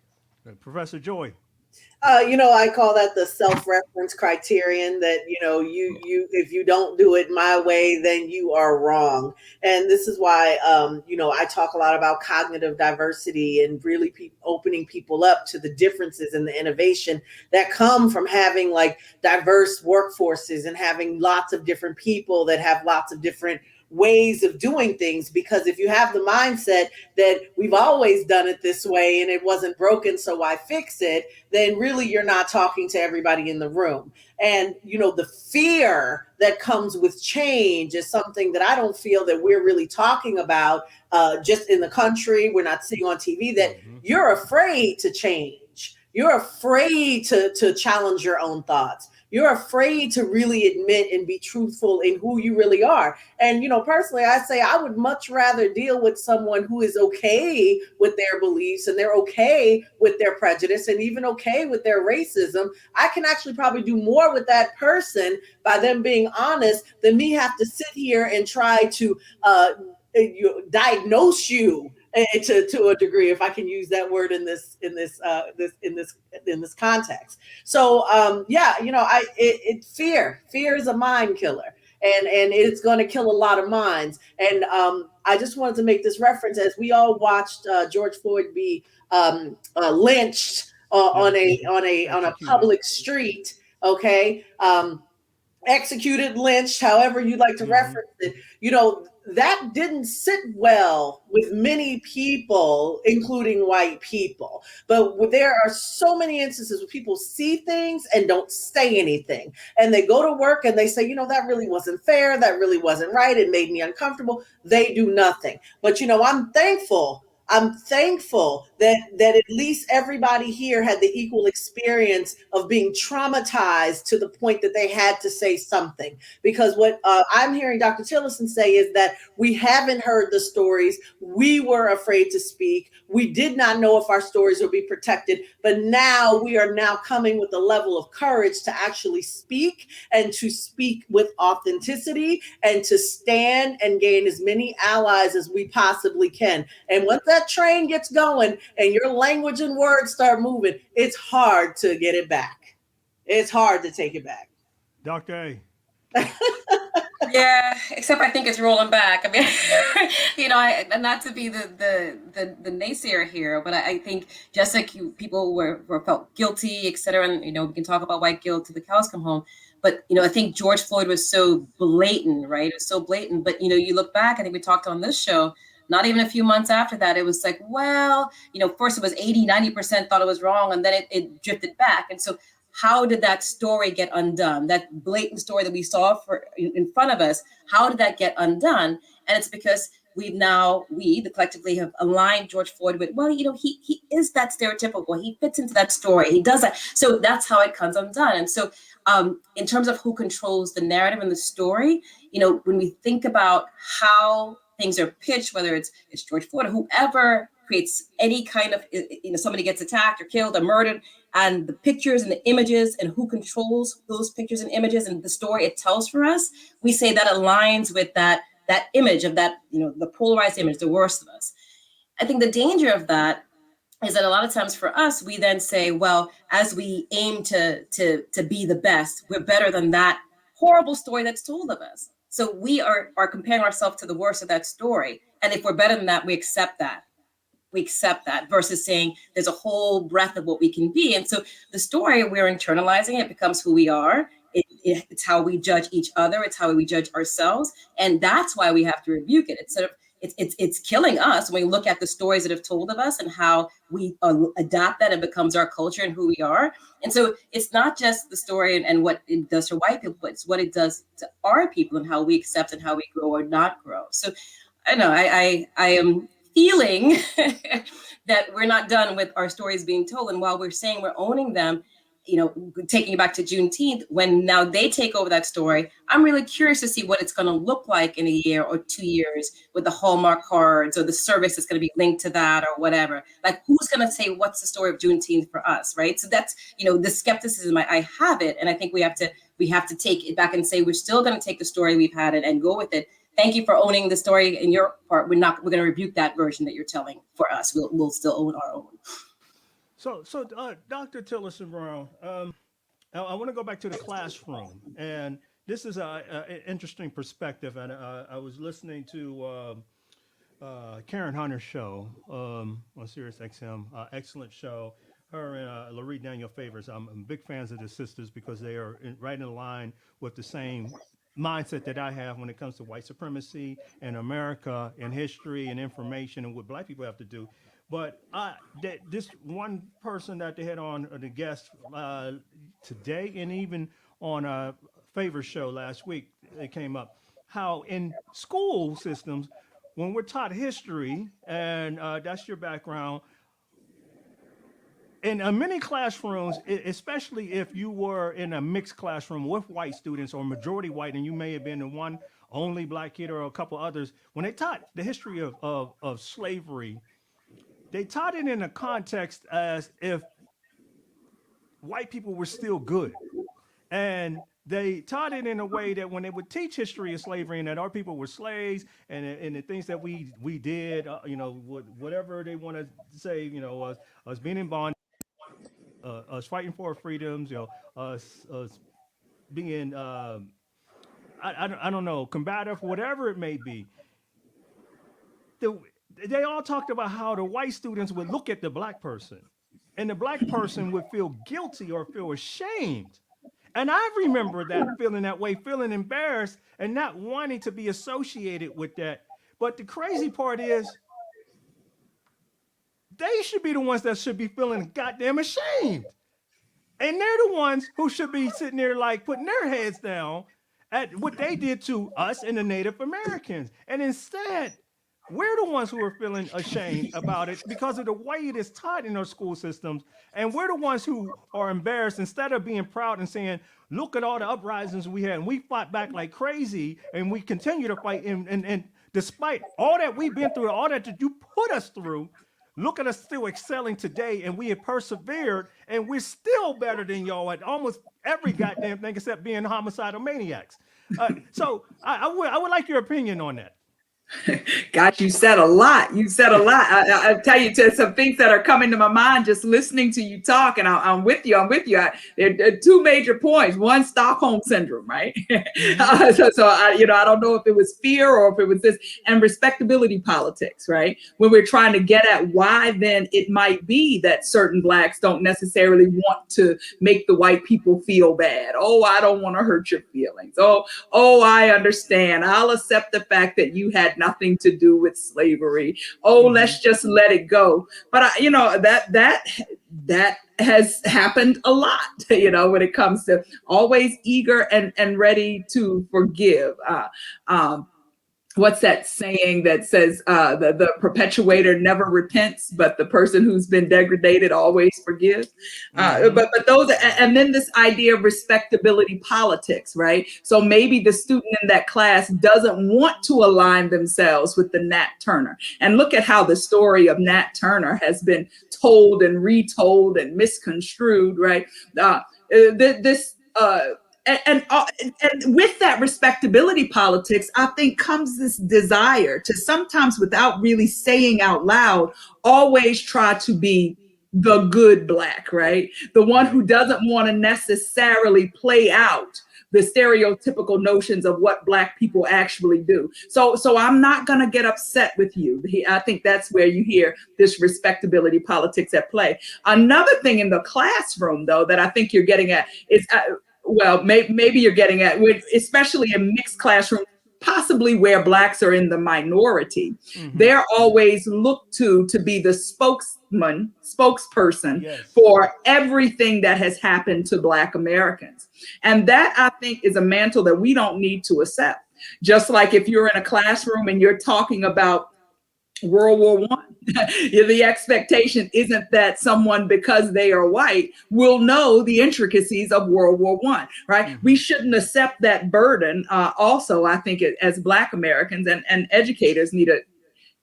S1: Professor Joy.
S5: I call that the self-reference criterion that, you if you don't do it my way, then you are wrong. And this is why, I talk a lot about cognitive diversity and really opening people up to the differences and the innovation that come from having like diverse workforces and having lots of different people that have lots of different ways of doing things. Because if you have the mindset that we've always done it this way and it wasn't broken, so why fix it, then really you're not talking to everybody in the room. And, the fear that comes with change is something that I don't feel that we're really talking about just in the country. We're not seeing on TV that you're afraid to change. You're afraid to challenge your own thoughts. You're afraid to really admit and be truthful in who you really are. And, personally, I say I would much rather deal with someone who is okay with their beliefs and they're okay with their prejudice and even okay with their racism. I can actually probably do more with that person by them being honest than me have to sit here and try to diagnose you to a degree, if I can use that word in this context. So fear is a mind killer, and it's going to kill a lot of minds. And I just wanted to make this reference as we all watched George Floyd be lynched on a public street. Okay. Executed, lynched, however you like to reference it, that didn't sit well with many people, including white people. But there are so many instances where people see things and don't say anything. And they go to work and they say, that really wasn't fair. That really wasn't right. It made me uncomfortable. They do nothing. But, I'm thankful that at least everybody here had the equal experience of being traumatized to the point that they had to say something. Because what I'm hearing Dr. Tillerson say is that we haven't heard the stories. We were afraid to speak. We did not know if our stories would be protected. But now we are now coming with a level of courage to actually speak and to speak with authenticity and to stand and gain as many allies as we possibly can. And once that train gets going and your language and words start moving, it's hard to get it back. It's hard to take it back.
S1: Dr. A.
S6: Yeah, except I think it's rolling back. I mean, and not to be the naysayer here, but I think just like people were felt guilty, et cetera, and we can talk about white guilt till the cows come home. But I think George Floyd was so blatant, right? It was so blatant. But you look back. I think we talked on this show. Not even a few months after that, it was like, well, first it was 80-90% thought it was wrong, and then it drifted back. And so how did that story get undone? That blatant story that we saw in front of us, how did that get undone? And it's because we the collectively have aligned George Floyd with, well, he is that stereotypical. He fits into that story. He does that. So that's how it comes undone. And so in terms of who controls the narrative and the story, when we think about how things are pitched, whether it's George Floyd or whoever creates any kind of, somebody gets attacked or killed or murdered, and the pictures and the images and who controls those pictures and images and the story it tells for us, we say that aligns with that image of that, the polarized image, the worst of us. I think the danger of that is that a lot of times for us, we then say, well, as we aim to be the best, we're better than that horrible story that's told of us. So we are comparing ourselves to the worst of that story. And if we're better than that, we accept that. We accept that versus saying there's a whole breadth of what we can be. And so the story, we're internalizing, it becomes who we are. It's how we judge each other. It's how we judge ourselves. And that's why we have to rebuke it. It's killing us when we look at the stories that have told of us and how we adapt that and becomes our culture and who we are. And so it's not just the story and what it does to white people, but it's what it does to our people and how we accept and how we grow or not grow. So I know I am feeling that we're not done with our stories being told. And while we're saying we're owning them, taking it back to Juneteenth, when now they take over that story, I'm really curious to see what it's going to look like in a year or 2 years with the Hallmark cards or the service that's going to be linked to that or whatever. Like, who's going to say, what's the story of Juneteenth for us, right? So that's, the skepticism, I have it. And I think we have to take it back and say, we're still going to take the story we've had and go with it. Thank you for owning the story in your part. We're going to rebuke that version that you're telling for us. We'll still own our own.
S1: So Dr. Tillerson-Brown, I want to go back to the classroom, and this is an interesting perspective. And I was listening to Karen Hunter's show on Sirius XM, excellent show. Her and Loree Daniel Favors. I'm big fans of the sisters because they are right in line with the same mindset that I have when it comes to white supremacy and America and history and information and what Black people have to do. But this one person that they had on the guest today and even on a Favors show last week, it came up how in school systems, when we're taught history, and that's your background, in many classrooms, especially if you were in a mixed classroom with white students or majority white, and you may have been the one only Black kid or a couple others, when they taught the history of slavery, they taught it in a context as if white people were still good. And they taught it in a way that when they would teach history of slavery and that our people were slaves and the things that we did, whatever they want to say, us being in bondage, us fighting for our freedoms, us being, I don't know, combative, whatever it may be. They all talked about how the white students would look at the Black person and the Black person would feel guilty or feel ashamed. And I remember that feeling that way, feeling embarrassed and not wanting to be associated with that. But the crazy part is, they should be the ones that should be feeling goddamn ashamed. And they're the ones who should be sitting there like putting their heads down at what they did to us and the Native Americans. And instead, we're the ones who are feeling ashamed about it because of the way it is taught in our school systems. And we're the ones who are embarrassed instead of being proud and saying, look at all the uprisings we had. And we fought back like crazy and we continue to fight. And despite all that we've been through, all that you put us through, look at us still excelling today, and we have persevered, and we're still better than y'all at almost every goddamn thing except being homicidal maniacs. So I would like your opinion on that.
S4: Gosh, you said a lot. You said a lot. I'll tell you some things that are coming to my mind just listening to you talk, and I'm with you. There are two major points. One, Stockholm syndrome, right? So I don't know if it was fear or if it was this, and respectability politics, right? When we're trying to get at why then it might be that certain Blacks don't necessarily want to make the white people feel bad. Oh, I don't want to hurt your feelings. Oh, I understand. I'll accept the fact that you had nothing to do with slavery. Let's just let it go. But that has happened a lot, when it comes to always eager and ready to forgive. what's that saying that says the perpetuator never repents, but the person who's been degraded always forgives. But those, and then this idea of respectability politics, right? So maybe the student in that class doesn't want to align themselves with the Nat Turner. And look at how the story of Nat Turner has been told and retold and misconstrued, right? And with that respectability politics, I think comes this desire to sometimes, without really saying out loud, always try to be the good Black, right? The one who doesn't want to necessarily play out the stereotypical notions of what Black people actually do. So I'm not going to get upset with you. I think that's where you hear this respectability politics at play. Another thing in the classroom, though, that I think you're getting at is, well, maybe you're getting at, especially in mixed classrooms, possibly where Blacks are in the minority, they're always looked to be the spokesperson for everything that has happened to Black Americans. And that, I think, is a mantle that we don't need to accept. Just like if you're in a classroom and you're talking about World War I, the expectation isn't that someone, because they are white, will know the intricacies of World War I, right? We shouldn't accept that burden. Also, I think as Black Americans and educators need to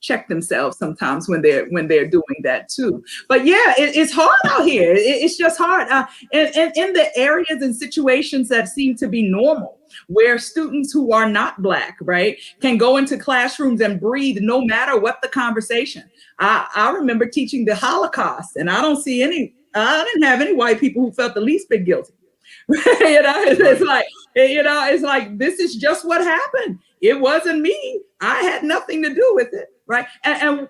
S4: check themselves sometimes when they're doing that too. But yeah, it's hard out here. It's just hard. And in the areas and situations that seem to be normal, where students who are not Black, right, can go into classrooms and breathe no matter what the conversation. I remember teaching the Holocaust, and I didn't have any white people who felt the least bit guilty. It's like, this is just what happened. It wasn't me. I had nothing to do with it. Right. And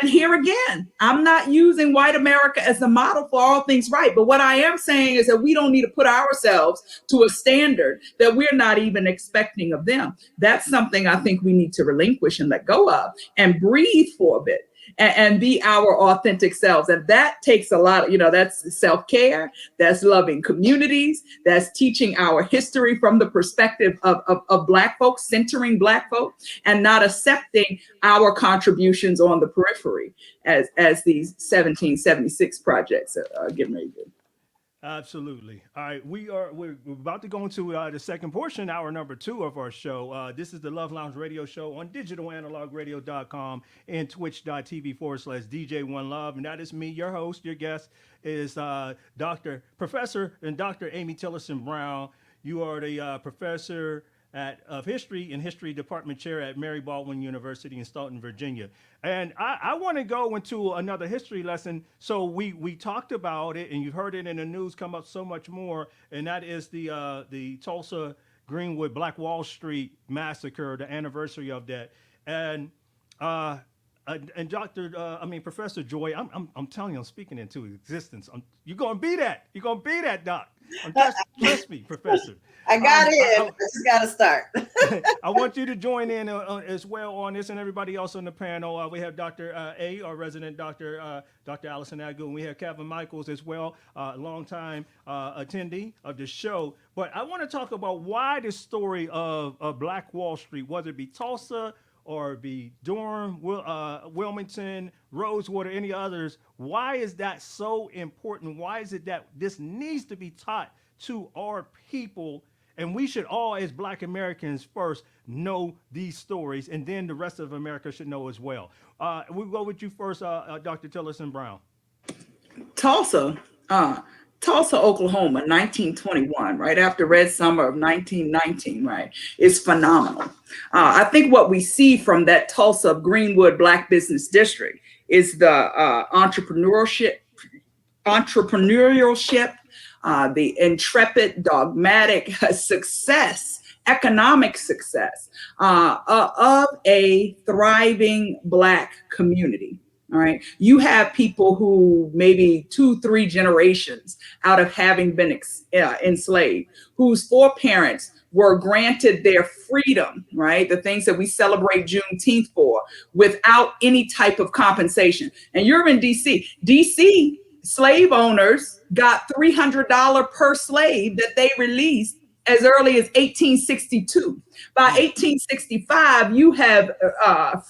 S4: here again, I'm not using white America as the model for all things right. But what I am saying is that we don't need to put ourselves to a standard that we're not even expecting of them. That's something I think we need to relinquish and let go of and breathe for a bit. And be our authentic selves. And that takes a lot, that's self-care, that's loving communities, that's teaching our history from the perspective of Black folks, centering Black folks, and not accepting our contributions on the periphery as these 1776 projects are getting ready to do.
S1: Absolutely. All right, we're about to go into the second portion, hour number 2 of our show. This is the Love Lounge Radio Show on digitalanalogradio.com and twitch.tv/DJ One Love. And that is me, your host, your guest is Professor and Dr. Amy Tillerson-Brown. You are the professor of history and history department chair at Mary Baldwin University in Staunton, Virginia. And I want to go into another history lesson. So we talked about it, and you've heard it in the news come up so much more, and that is the Tulsa Greenwood Black Wall Street massacre, the anniversary of that. And Professor Joy, I'm telling you, I'm speaking into existence. You're gonna be that. You're gonna be that, Doc. Trust me, Professor.
S5: I got it. I just got to start.
S1: I want you to join in as well on this, and everybody else on the panel. We have Dr. A, our resident Dr. Allison Agu, and we have Kevin Michaels as well, longtime attendee of the show. But I want to talk about why the story of Black Wall Street, whether it be Tulsa or be Durham, Wilmington, Rosewater, any others, why is that so important? Why is it that this needs to be taught to our people? And we should all, as Black Americans first, know these stories, and then the rest of America should know as well. We'll go with you first, Dr. Tillerson-Brown.
S4: Tulsa, Oklahoma, 1921, right after Red Summer of 1919, right, is phenomenal. I think what we see from that Tulsa Greenwood Black Business District is the entrepreneurship, the intrepid, dogmatic success, economic success of a thriving Black community. All right. You have people who maybe 2-3 generations out of having been enslaved, whose foreparents were granted their freedom, right? The things that we celebrate Juneteenth for, without any type of compensation. And you're in DC. DC slave owners got $300 per slave that they released as early as 1862. By 1865, you have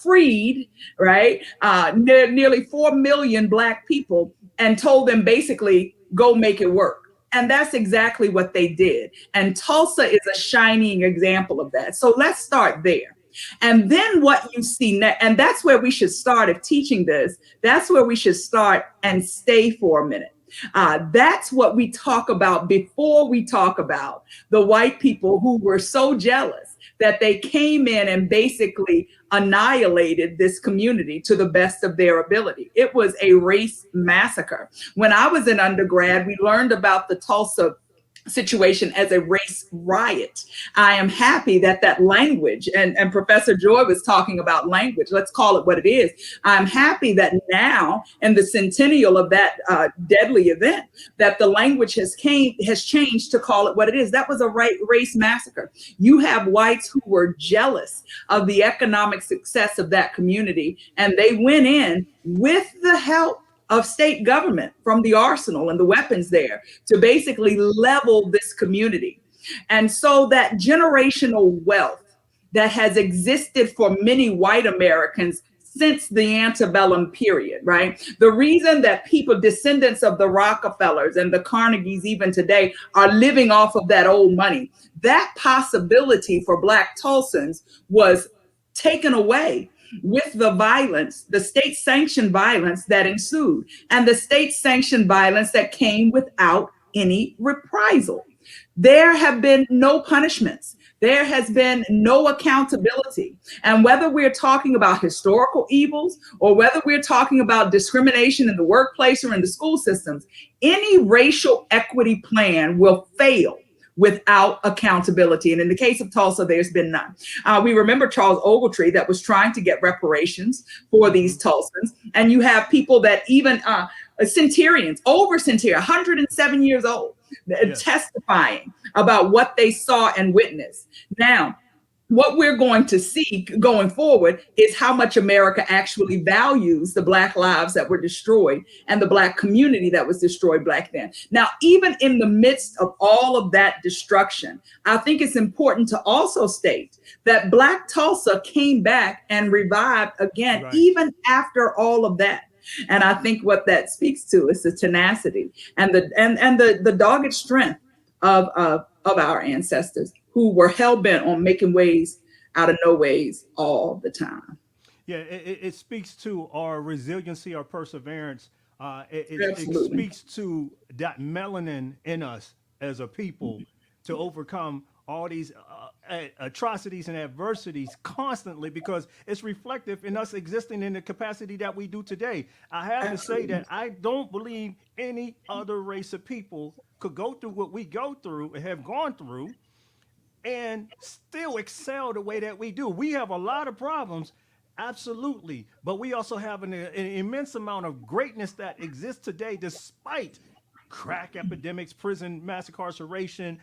S4: freed, right, nearly 4 million Black people and told them basically, go make it work. And that's exactly what they did. And Tulsa is a shining example of that. So let's start there. And then what you see next, and that's where we should start if teaching this, that's where we should start and stay for a minute. That's what we talk about before we talk about the white people who were so jealous that they came in and basically annihilated this community to the best of their ability. It was a race massacre. When I was in undergrad, we learned about the Tulsa situation as a race riot. I am happy that that language, and Professor Joy was talking about language, let's call it what it is. I'm happy that now in the centennial of that deadly event, that the language has changed to call it what it is. That was a race massacre. You have whites who were jealous of the economic success of that community, and they went in with the help of state government from the arsenal and the weapons there to basically level this community. And so that generational wealth that has existed for many white Americans since the antebellum period, right? The reason that people, descendants of the Rockefellers and the Carnegies even today, are living off of that old money, that possibility for Black Tulsans was taken away with the violence, the state-sanctioned violence that ensued, and the state-sanctioned violence that came without any reprisal. There have been no punishments. There has been no accountability. And whether we're talking about historical evils or whether we're talking about discrimination in the workplace or in the school systems, any racial equity plan will fail without accountability. And in the case of Tulsa, there's been none. We remember Charles Ogletree that was trying to get reparations for these Tulsans. And you have people that even centurions, over centurion, 107 years old, testifying about what they saw and witnessed. Now, what we're going to see going forward is how much America actually values the Black lives that were destroyed and the Black community that was destroyed back then. Now, even in the midst of all of that destruction, I think it's important to also state that Black Tulsa came back and revived again, even after all of that. And I think what that speaks to is the tenacity and the dogged strength of our ancestors, who were hell-bent on making ways out of no ways all the time.
S1: Yeah, it speaks to our resiliency, our perseverance. It speaks to that melanin in us as a people to overcome all these atrocities and adversities constantly, because it's reflective in us existing in the capacity that we do today. I have to say that I don't believe any other race of people could go through what we go through and have gone through and still excel the way that we do. We have a lot of problems, absolutely, but we also have an immense amount of greatness that exists today despite crack epidemics, prison mass incarceration,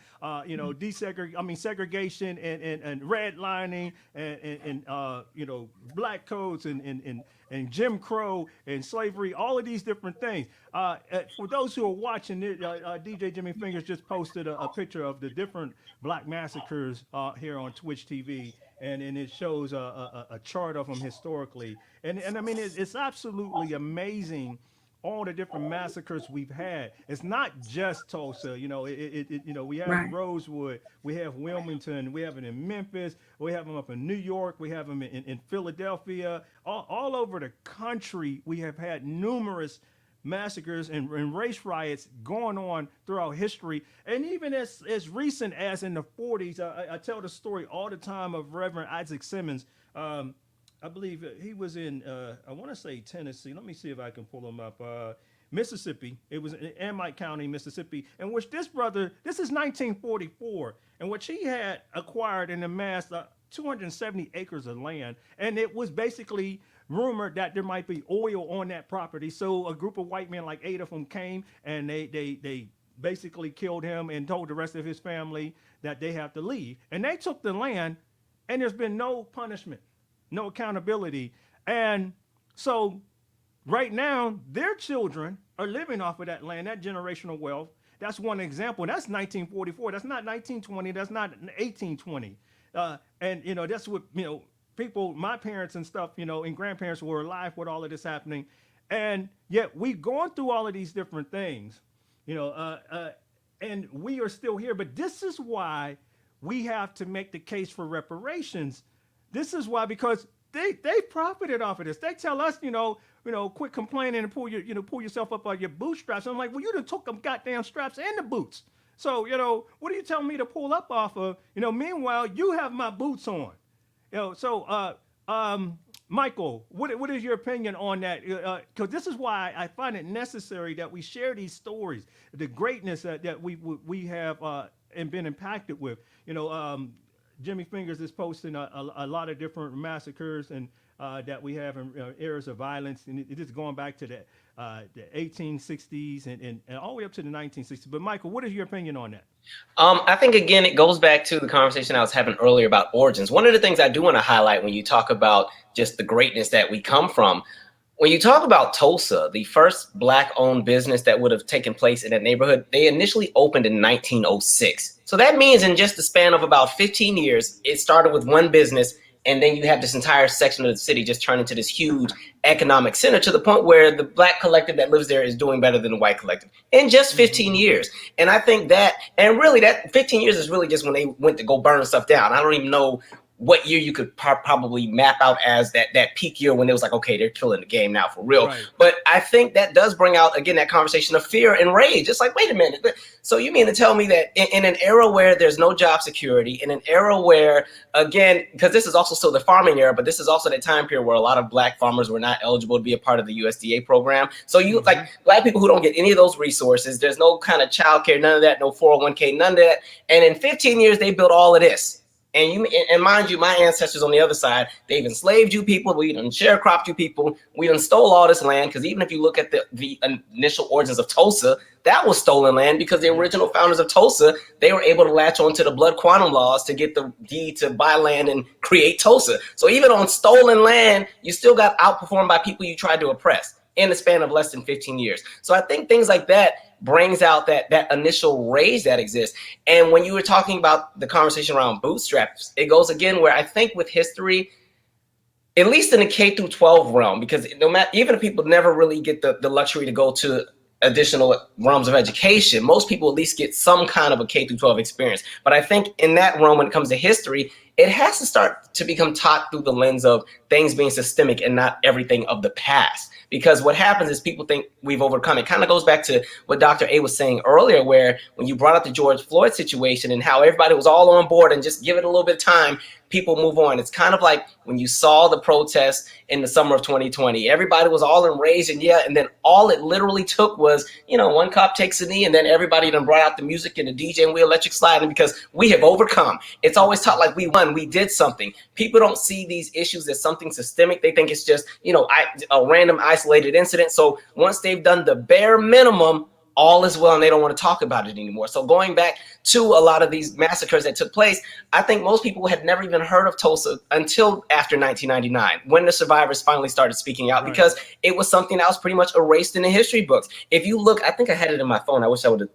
S1: segregation and redlining and black codes and Jim Crow and slavery, all of these different things. For those who are watching it, DJ Jimmy Fingers just posted a picture of the different Black massacres here on Twitch TV, and it shows a chart of them historically. And I mean, it's absolutely amazing, all the different massacres we've had. It's not just Tulsa, we have Rosewood, we have Wilmington, we have it in Memphis, we have them up in New York, we have them in Philadelphia, all over the country. We have had numerous massacres and race riots going on throughout history. And even as recent as in the 40s, I tell the story all the time of Reverend Isaac Simmons. I believe he was in, I want to say Tennessee. Let me see if I can pull him up. Mississippi. It was in Amite County, Mississippi, in which this brother, this is 1944, in which he had acquired and amassed 270 acres of land. And it was basically rumored that there might be oil on that property. So a group of white men, like 8 of them, came and they basically killed him and told the rest of his family that they have to leave. And they took the land, and there's been no punishment, no accountability. And so right now, their children are living off of that land, that generational wealth, That's one example. And that's 1944. That's not 1920. That's not 1820. And that's what people, my parents and stuff, and grandparents were alive with all of this happening, and yet we going through all of these different things, and we are still here. But this is why we have to make the case for reparations. This is why, because they profited off of this. They tell us, quit complaining and pull yourself up on your bootstraps. I'm like, well, you done took them goddamn straps and the boots. So, what are you telling me to pull up off of? Meanwhile, you have my boots on. Michael, what is your opinion on that? Because this is why I find it necessary that we share these stories, the greatness that we have and been impacted with. Jimmy Fingers is posting a lot of different massacres and that we have in eras of violence, and it is going back to the 1860s and all the way up to the 1960s. But Michael, what is your opinion on that?
S7: I think, again, it goes back to the conversation I was having earlier about origins. One of the things I do want to highlight when you talk about just the greatness that we come from, when you talk about Tulsa, the first Black-owned business that would have taken place in that neighborhood, they initially opened in 1906. So that means in just the span of about 15 years, it started with one business, and then you have this entire section of the city just turn into this huge economic center, to the point where the Black collective that lives there is doing better than the white collective in just 15 years. And I think that, and really that 15 years is really just when they went to go burn stuff down. I don't even know what year you could probably map out as that peak year when it was like, okay, they're killing the game now for real. Right. But I think that does bring out, again, that conversation of fear and rage. It's like, wait a minute. So you mean to tell me that in an era where there's no job security, in an era where, again, because this is also still the farming era, but this is also the time period where a lot of Black farmers were not eligible to be a part of the USDA program. So you like Black people who don't get any of those resources, there's no kind of childcare, none of that, no 401k, none of that. And in 15 years, they built all of this. And mind you, my ancestors on the other side, they've enslaved you people. We done sharecropped you people. We done stole all this land. Because even if you look at the initial origins of Tulsa, that was stolen land, because the original founders of Tulsa, they were able to latch on to the blood quantum laws to get the deed to buy land and create Tulsa. So even on stolen land, you still got outperformed by people you tried to oppress in the span of less than 15 years. So I think things like that brings out that initial rage that exists. And when you were talking about the conversation around bootstraps, it goes again where I think with history, at least in the K through 12 realm, because no matter, even if people never really get the luxury to go to additional realms of education, most people at least get some kind of a K through 12 experience. But I think in that realm, when it comes to history, it has to start to become taught through the lens of things being systemic and not everything of the past. Because what happens is people think we've overcome it. Kind of goes back to what Dr. A was saying earlier, where when you brought up the George Floyd situation and how everybody was all on board and just give it a little bit of time, people move on. It's kind of like when you saw the protests in the summer of 2020, everybody was all enraged, and then all it literally took was, one cop takes a knee, and then everybody then brought out the music and the DJ and we electric slide, and because we have overcome. It's always taught like we won, we did something. People don't see these issues as something systemic. They think it's just, a random isolated incident. So once they've done the bare minimum, all is well, and they don't want to talk about it anymore. So going back to a lot of these massacres that took place, I think most people had never even heard of Tulsa until after 1999, when the survivors finally started speaking out, because it was something that was pretty much erased in the history books. If you look, I think I had it in my phone. I wish I would have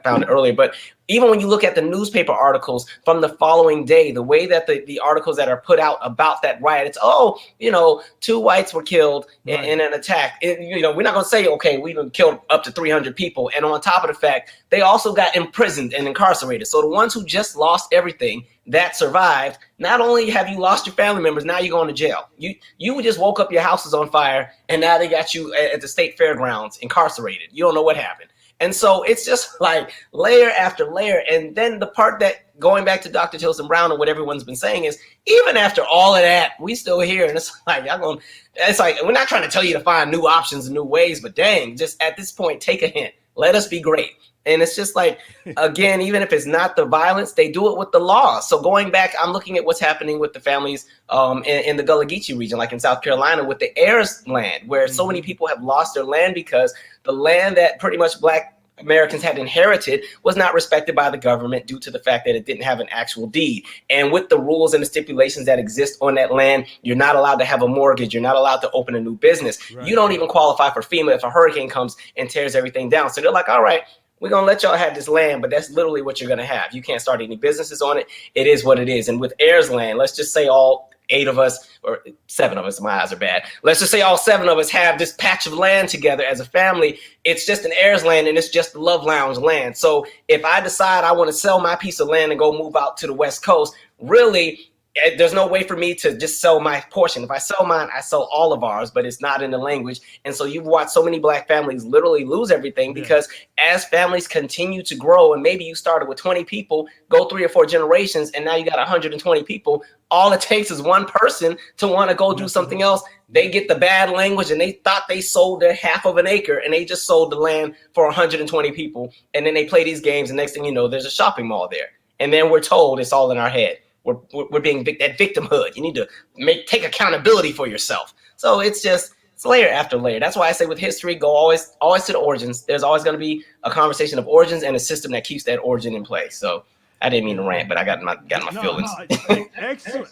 S7: found it earlier, but even when you look at the newspaper articles from the following day, the way that the articles that are put out about that riot, it's, 2 whites were killed in an attack. We're not going to say, okay, we killed up to 300 people. And on top of the fact, they also got imprisoned and incarcerated. So the ones who just lost everything that survived, not only have you lost your family members, now you're going to jail. You just woke up, your house is on fire, and now they got you at the state fairgrounds incarcerated. You don't know what happened. And so it's just like layer after layer. And then the part that, going back to Dr. Tillerson-Brown and what everyone's been saying, is even after all of that, we still here. And it's like, we're not trying to tell you to find new options and new ways, but dang, just at this point, take a hint. Let us be great. And it's just like, again, even if it's not the violence, they do it with the law. So going back, I'm looking at what's happening with the families in the Gullah Geechee region, like in South Carolina, with the heirs land, where so many people have lost their land because the land that pretty much Black Americans had inherited was not respected by the government due to the fact that it didn't have an actual deed. And with the rules and the stipulations that exist on that land, you're not allowed to have a mortgage. You're not allowed to open a new business. Right. You don't even qualify for FEMA if a hurricane comes and tears everything down. So they're like, all right, We're going to let y'all have this land, but that's literally what you're going to have. You can't start any businesses on it. It is what it is. And with heirs land, let's just say all 8 of us, or 7 of us, my eyes are bad. Let's just say all 7 of us have this patch of land together as a family. It's just an heirs land, and it's just the Love Lounge land. So if I decide I want to sell my piece of land and go move out to the West Coast, really, there's no way for me to just sell my portion. If I sell mine, I sell all of ours, but it's not in the language. And so you've watched so many Black families literally lose everything because as families continue to grow, and maybe you started with 20 people, go 3 or 4 generations, and now you got 120 people. All it takes is one person to want to go do something else. They get the bad language and they thought they sold their half of an acre, and they just sold the land for 120 people. And then they play these games, and next thing you know, there's a shopping mall there. And then we're told it's all in our head. We're being that victimhood. You need to take accountability for yourself. So it's layer after layer. That's why I say with history, go always to the origins. There's always going to be a conversation of origins and a system that keeps that origin in place. So I didn't mean to rant, but I got my feelings.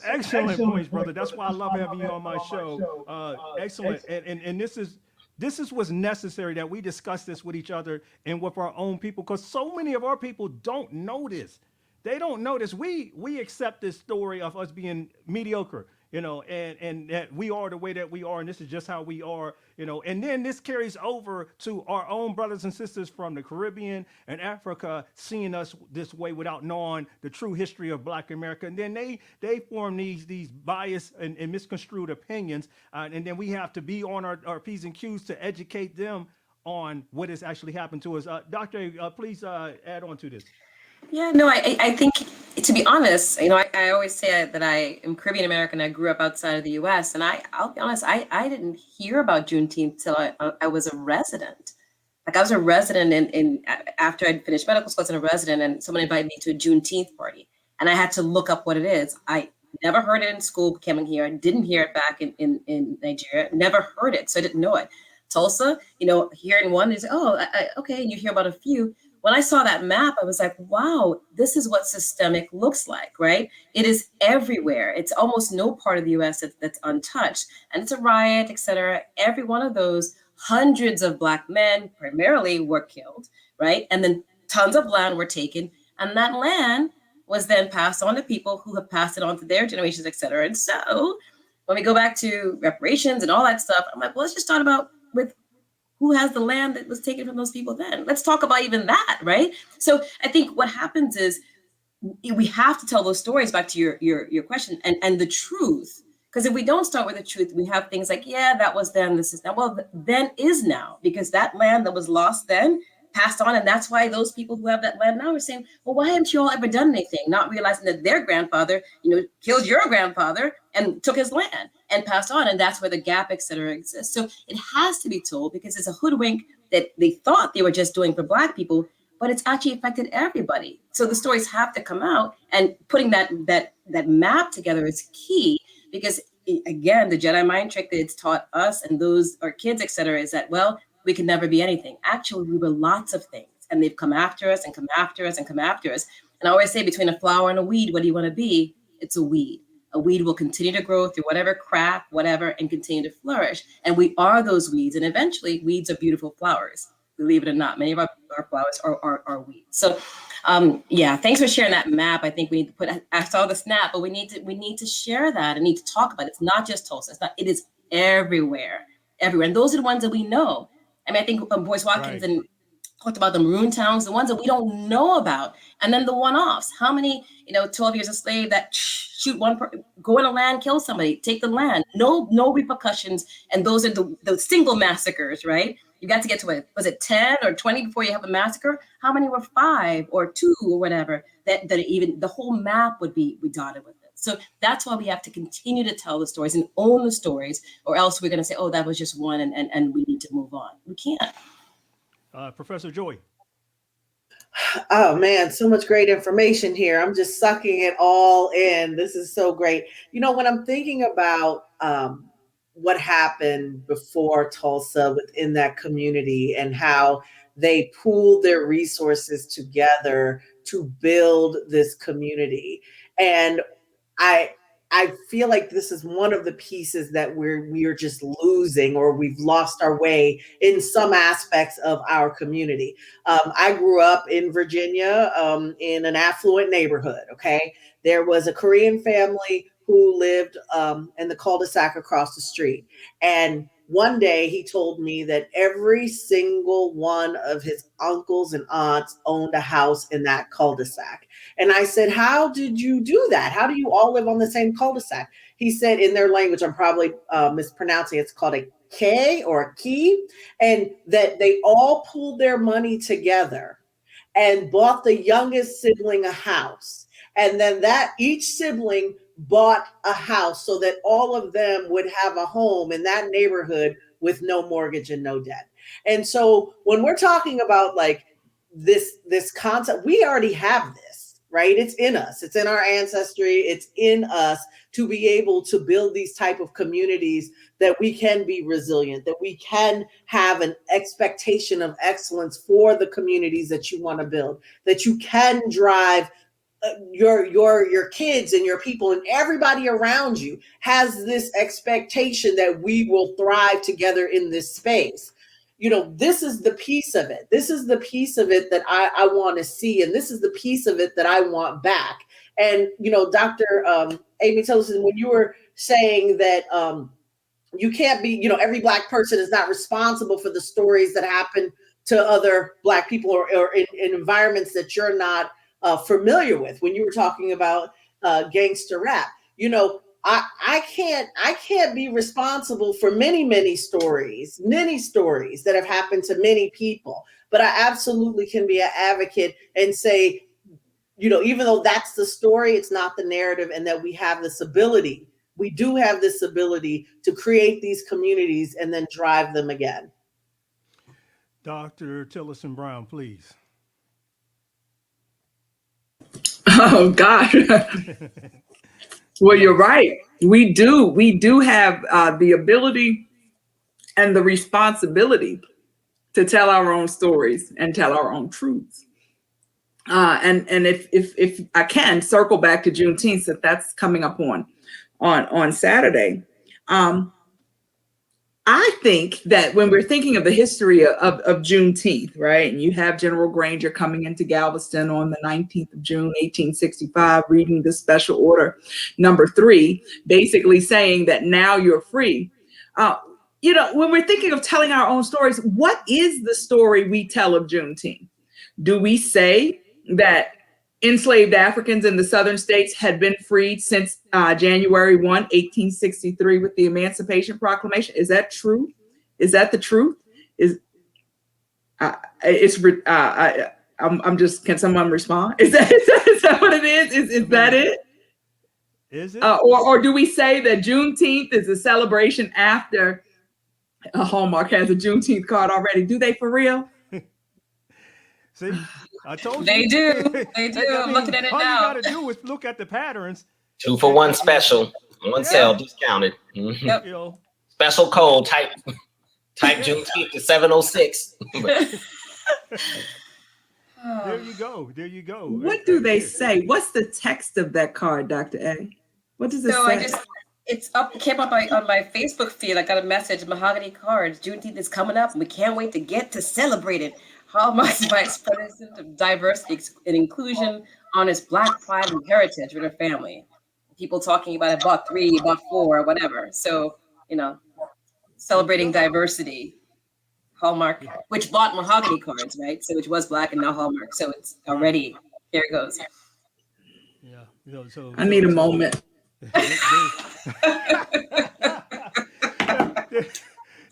S1: Excellent points, brother. That's why I love having you on my show. Excellent. And this is what's necessary, that we discuss this with each other and with our own people, because so many of our people don't know this. They don't notice. We accept this story of us being mediocre, and that we are the way that we are, and this is just how we are, and then this carries over to our own brothers and sisters from the Caribbean and Africa seeing us this way without knowing the true history of Black America. And then they form these biased and misconstrued opinions, and then we have to be on our P's and Q's to educate them on what has actually happened to us. Dr. Please add on to this.
S6: Yeah, no, I think, to be honest, I always say that I am Caribbean American. I grew up outside of the U.S. and I'll be honest, I didn't hear about Juneteenth till I was a resident. Like I was a resident in after I'd finished medical school, I was a resident, and someone invited me to a Juneteenth party, and I had to look up what it is. I never heard it in school coming here. I didn't hear it back in Nigeria. Never heard it, so I didn't know it. Tulsa, hearing one is, okay, you hear about a few. When I saw that map, I was like, wow, this is what systemic looks like, right? It is everywhere. It's almost no part of the US that's untouched. And it's a riot, et cetera. Every one of those, hundreds of Black men primarily were killed, right? And then tons of land were taken. And that land was then passed on to people who have passed it on to their generations, et cetera. And so when we go back to reparations and all that stuff, I'm like, well, let's just start about with who has the land that was taken from those people then? Let's talk about even that, right? So I think what happens is we have to tell those stories, back to your question, and the truth. Because if we don't start with the truth, we have things like, yeah, that was then, this is now. Well, then is now, because that land that was lost then passed on. And that's why those people who have that land now are saying, well, why haven't you all ever done anything? Not realizing that their grandfather, killed your grandfather and took his land and passed on. And that's where the gap, et cetera, exists. So it has to be told, because it's a hoodwink that they thought they were just doing for Black people, but it's actually affected everybody. So the stories have to come out, and putting that map together is key, because again, the Jedi mind trick that it's taught us and those our kids, et cetera, is that, well, we can never be anything. Actually, we were lots of things, and they've come after us and come after us and come after us. And I always say, between a flower and a weed, what do you want to be? It's a weed. A weed will continue to grow through whatever crap, whatever, and continue to flourish. And we are those weeds. And eventually, weeds are beautiful flowers. Believe it or not, many of our flowers are weeds. So, thanks for sharing that map. I think we need to I saw the snap, but we need to share that and need to talk about it. It's not just Tulsa. It is everywhere. And those are the ones that we know. I mean, I think Boyce Watkins and talked about the maroon towns, the ones that we don't know about. And then the one-offs. How many, 12 years a slave that shoot go in a land, kill somebody, take the land, no repercussions. And those are the single massacres, right? You got to get to was it 10 or 20 before you have a massacre? How many were 5 or 2 or whatever, that even the whole map would be dotted with it. So that's why we have to continue to tell the stories and own the stories, or else we're going to say, oh, that was just one, and we need to move on. We can't.
S1: Professor Joy.
S5: Oh man, so much great information here. I'm just sucking it all in. This is so great. When I'm thinking about what happened before Tulsa within that community and how they pooled their resources together to build this community. And I feel like this is one of the pieces that we are just losing, or we've lost our way in some aspects of our community. I grew up in Virginia in an affluent neighborhood. Okay, there was a Korean family who lived in the cul-de-sac across the street, and one day he told me that every single one of his uncles and aunts owned a house in that cul-de-sac. And I said, how did you do that? How do you all live on the same cul-de-sac? He said, in their language, I'm probably mispronouncing, it's called a K or a key, and that they all pooled their money together and bought the youngest sibling a house. And then that each sibling bought a house so that all of them would have a home in that neighborhood with no mortgage and no debt. And so when we're talking about like this concept, we already have this, right? It's in us. It's in our ancestry. It's in us to be able to build these type of communities that we can be resilient, that we can have an expectation of excellence for the communities that you want to build, that you can drive your kids and your people and everybody around you has this expectation that we will thrive together in this space. You know, this is the piece of it. This is the piece of it that I want to see. And this is the piece of it that I want back. And, you know, Dr. Amy Tillerson, when you were saying that you can't be, you know, every Black person is not responsible for the stories that happen to other Black people or in environments that you're not familiar with. When you were talking about gangster rap, you know, I can't be responsible for many stories that have happened to many people, but I absolutely can be an advocate and say, you know, even though that's the story, it's not the narrative, and that we have this ability. We do have this ability to create these communities and then drive them again.
S1: Dr. Tillerson-Brown, please.
S4: Oh God. Well, you're right. We do have the ability and the responsibility to tell our own stories and tell our own truths. And if I can circle back to Juneteenth, that that's coming up on Saturday. I think that when we're thinking of the history of Juneteenth, right, and you have General Granger coming into Galveston on the 19th of June, 1865, reading the special order number 3, basically saying that now you're free. You know, when we're thinking of telling our own stories, what is the story we tell of Juneteenth? Do we say that enslaved Africans in the southern states had been freed since January 1, 1863 with the Emancipation Proclamation? Is that true? Is that the truth? I'm just, can someone respond? Is that what it is? Is that it?
S1: Is it?
S4: Or do we say that Juneteenth is a celebration after Hallmark has a Juneteenth card already? Do they for real?
S1: See, I told you.
S6: They do. They do.
S1: I
S6: I'm
S1: mean,
S6: looking at it
S1: all
S6: now.
S1: you got to do is look at the patterns.
S7: 2 for 1 special, one sale discounted. Mhm.
S6: Yep.
S1: You know,
S7: Special code type Juneteenth to 706.
S1: there you go. There you go.
S4: What do they say? What's the text of that card, Dr. A? What does it
S6: So
S4: say?
S6: it came up on my Facebook feed. I got a message, mahogany cards. Juneteenth is coming up, and we can't wait to get to celebrate it. Hallmark's vice president of diversity and inclusion honors Black pride and heritage with her family. People talking about it, bought 3, bought 4, whatever. So, you know, celebrating diversity. Hallmark, which bought mahogany cards, right? So which was Black and now Hallmark. So it's already, here it goes.
S1: Yeah. You know, so
S4: I need a moment.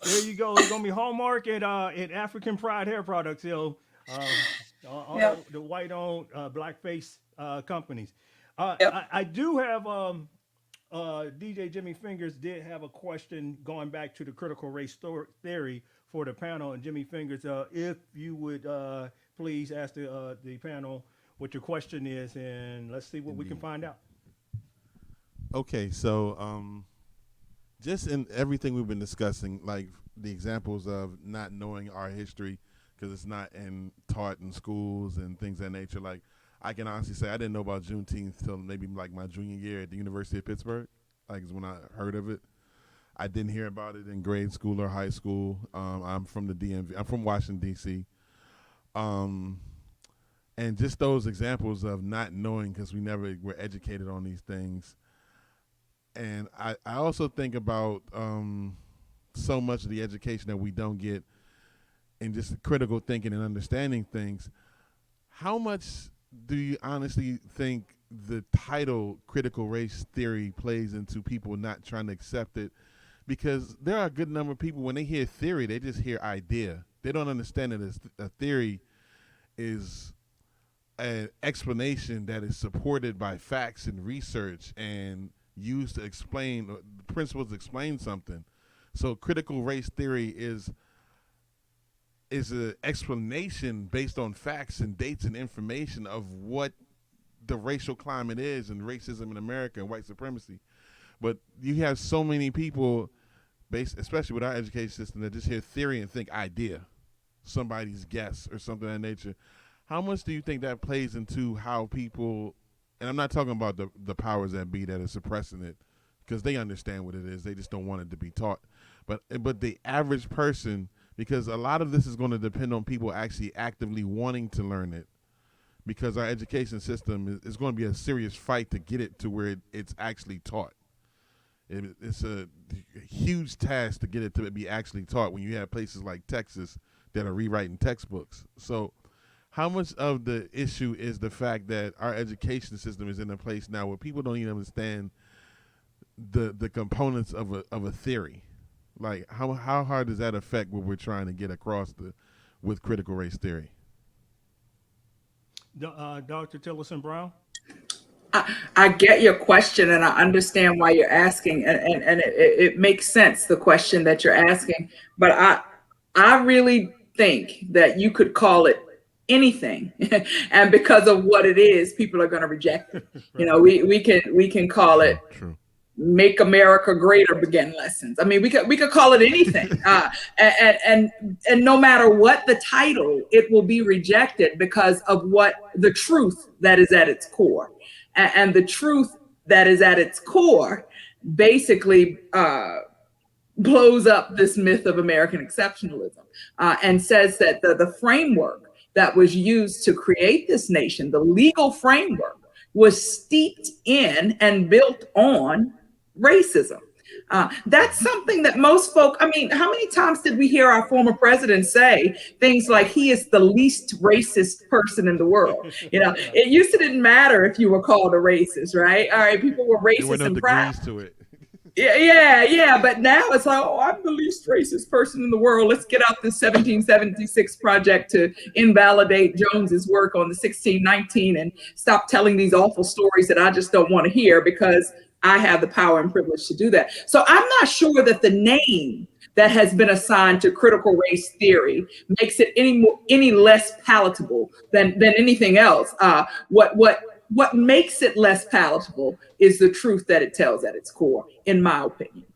S1: There you go. It's gonna be Hallmark and African Pride hair products. You know, all
S6: Yep.
S1: the white-owned blackface companies.
S6: Yep.
S1: I do have DJ Jimmy Fingers did have a question going back to the critical race theory for the panel. And Jimmy Fingers, if you would please ask the panel what your question is, and let's see what we can find out.
S9: Okay, so just in everything we've been discussing, like the examples of not knowing our history because it's not taught in schools and things of that nature. Like, I can honestly say I didn't know about Juneteenth till maybe like my junior year at the University of Pittsburgh. Like is when I heard of it. I didn't hear about it in grade school or high school. I'm from the DMV. I'm from Washington D.C. And just those examples of not knowing because we never were educated on these things. And I also think about so much of the education that we don't get in just critical thinking and understanding things. How much do you honestly think the title critical race theory plays into people not trying to accept it? Because there are a good number of people, when they hear theory, they just hear idea. They don't understand that a theory is an explanation that is supported by facts and research and used to explain principles to explain something. So critical race theory is an explanation based on facts and dates and information of what the racial climate is and racism in America and white supremacy. But you have so many people, especially with our education system, that just hear theory and think idea, somebody's guess or something of that nature. How much do you think that plays into how people, and I'm not talking about the powers that be that are suppressing it, because they understand what it is, they just don't want it to be taught. But the average person, because a lot of this is going to depend on people actually actively wanting to learn it, because our education system is going to be a serious fight to get it to where it's actually taught. It's a huge task to get it to be actually taught when you have places like Texas that are rewriting textbooks. So how much of the issue is the fact that our education system is in a place now where people don't even understand the components of a theory? Like how hard does that affect what we're trying to get across with critical race theory?
S1: Dr. Tillerson-Brown?
S4: I get your question and I understand why you're asking, and it makes sense, the question that you're asking. But I really think that you could call it anything, and because of what it is, people are going to reject it. Right. You know, we can call it "Make America Great" or begin lessons. I mean, we could call it anything, and no matter what the title, it will be rejected because of what the truth that is at its core. And the truth that is at its core basically blows up this myth of American exceptionalism and says that the framework that was used to create this nation, the legal framework, was steeped in and built on racism. That's something that most folk, I mean, how many times did we hear our former president say things like he is the least racist person in the world? You know, it used to didn't matter if you were called a racist, right? All right, people were racist
S9: there were no
S4: and proud.
S9: degrees to it.
S4: Yeah. But now it's like, oh, I'm the least racist person in the world. Let's get out this 1776 project to invalidate Jones's work on the 1619 and stop telling these awful stories that I just don't want to hear because I have the power and privilege to do that. So I'm not sure that the name that has been assigned to critical race theory makes it any less palatable than anything else. What makes it less palatable is the truth that it tells at its core, in my opinion.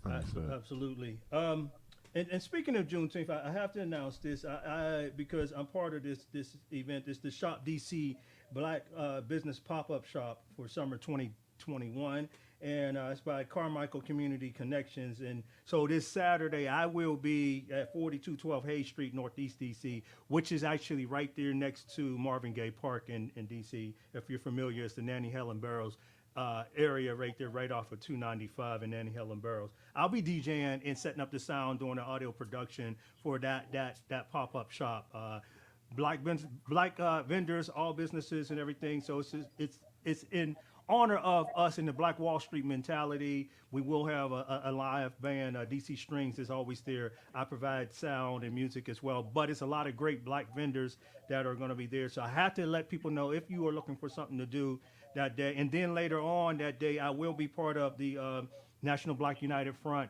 S1: Absolutely. And speaking of Juneteenth, I have to announce this because I'm part of this event. It's the Shop DC Black Business Pop-Up Shop for summer 2021, and it's by Carmichael Community Connections. And so this Saturday, I will be at 4212 Hayes Street, Northeast DC, which is actually right there next to Marvin Gaye Park in DC. If you're familiar, it's the Nanny Helen Burroughs area right there, right off of 295 and Nanny Helen Burroughs. I'll be DJing and setting up the sound, doing the audio production for that pop-up shop. Black vendors, all businesses and everything. So it's in honor of us in the Black Wall Street mentality. We will have a live band. DC Strings is always there. I provide sound and music as well, but it's a lot of great Black vendors that are going to be there. So I have to let people know if you are looking for something to do that day. And then later on that day, I will be part of the National Black United Front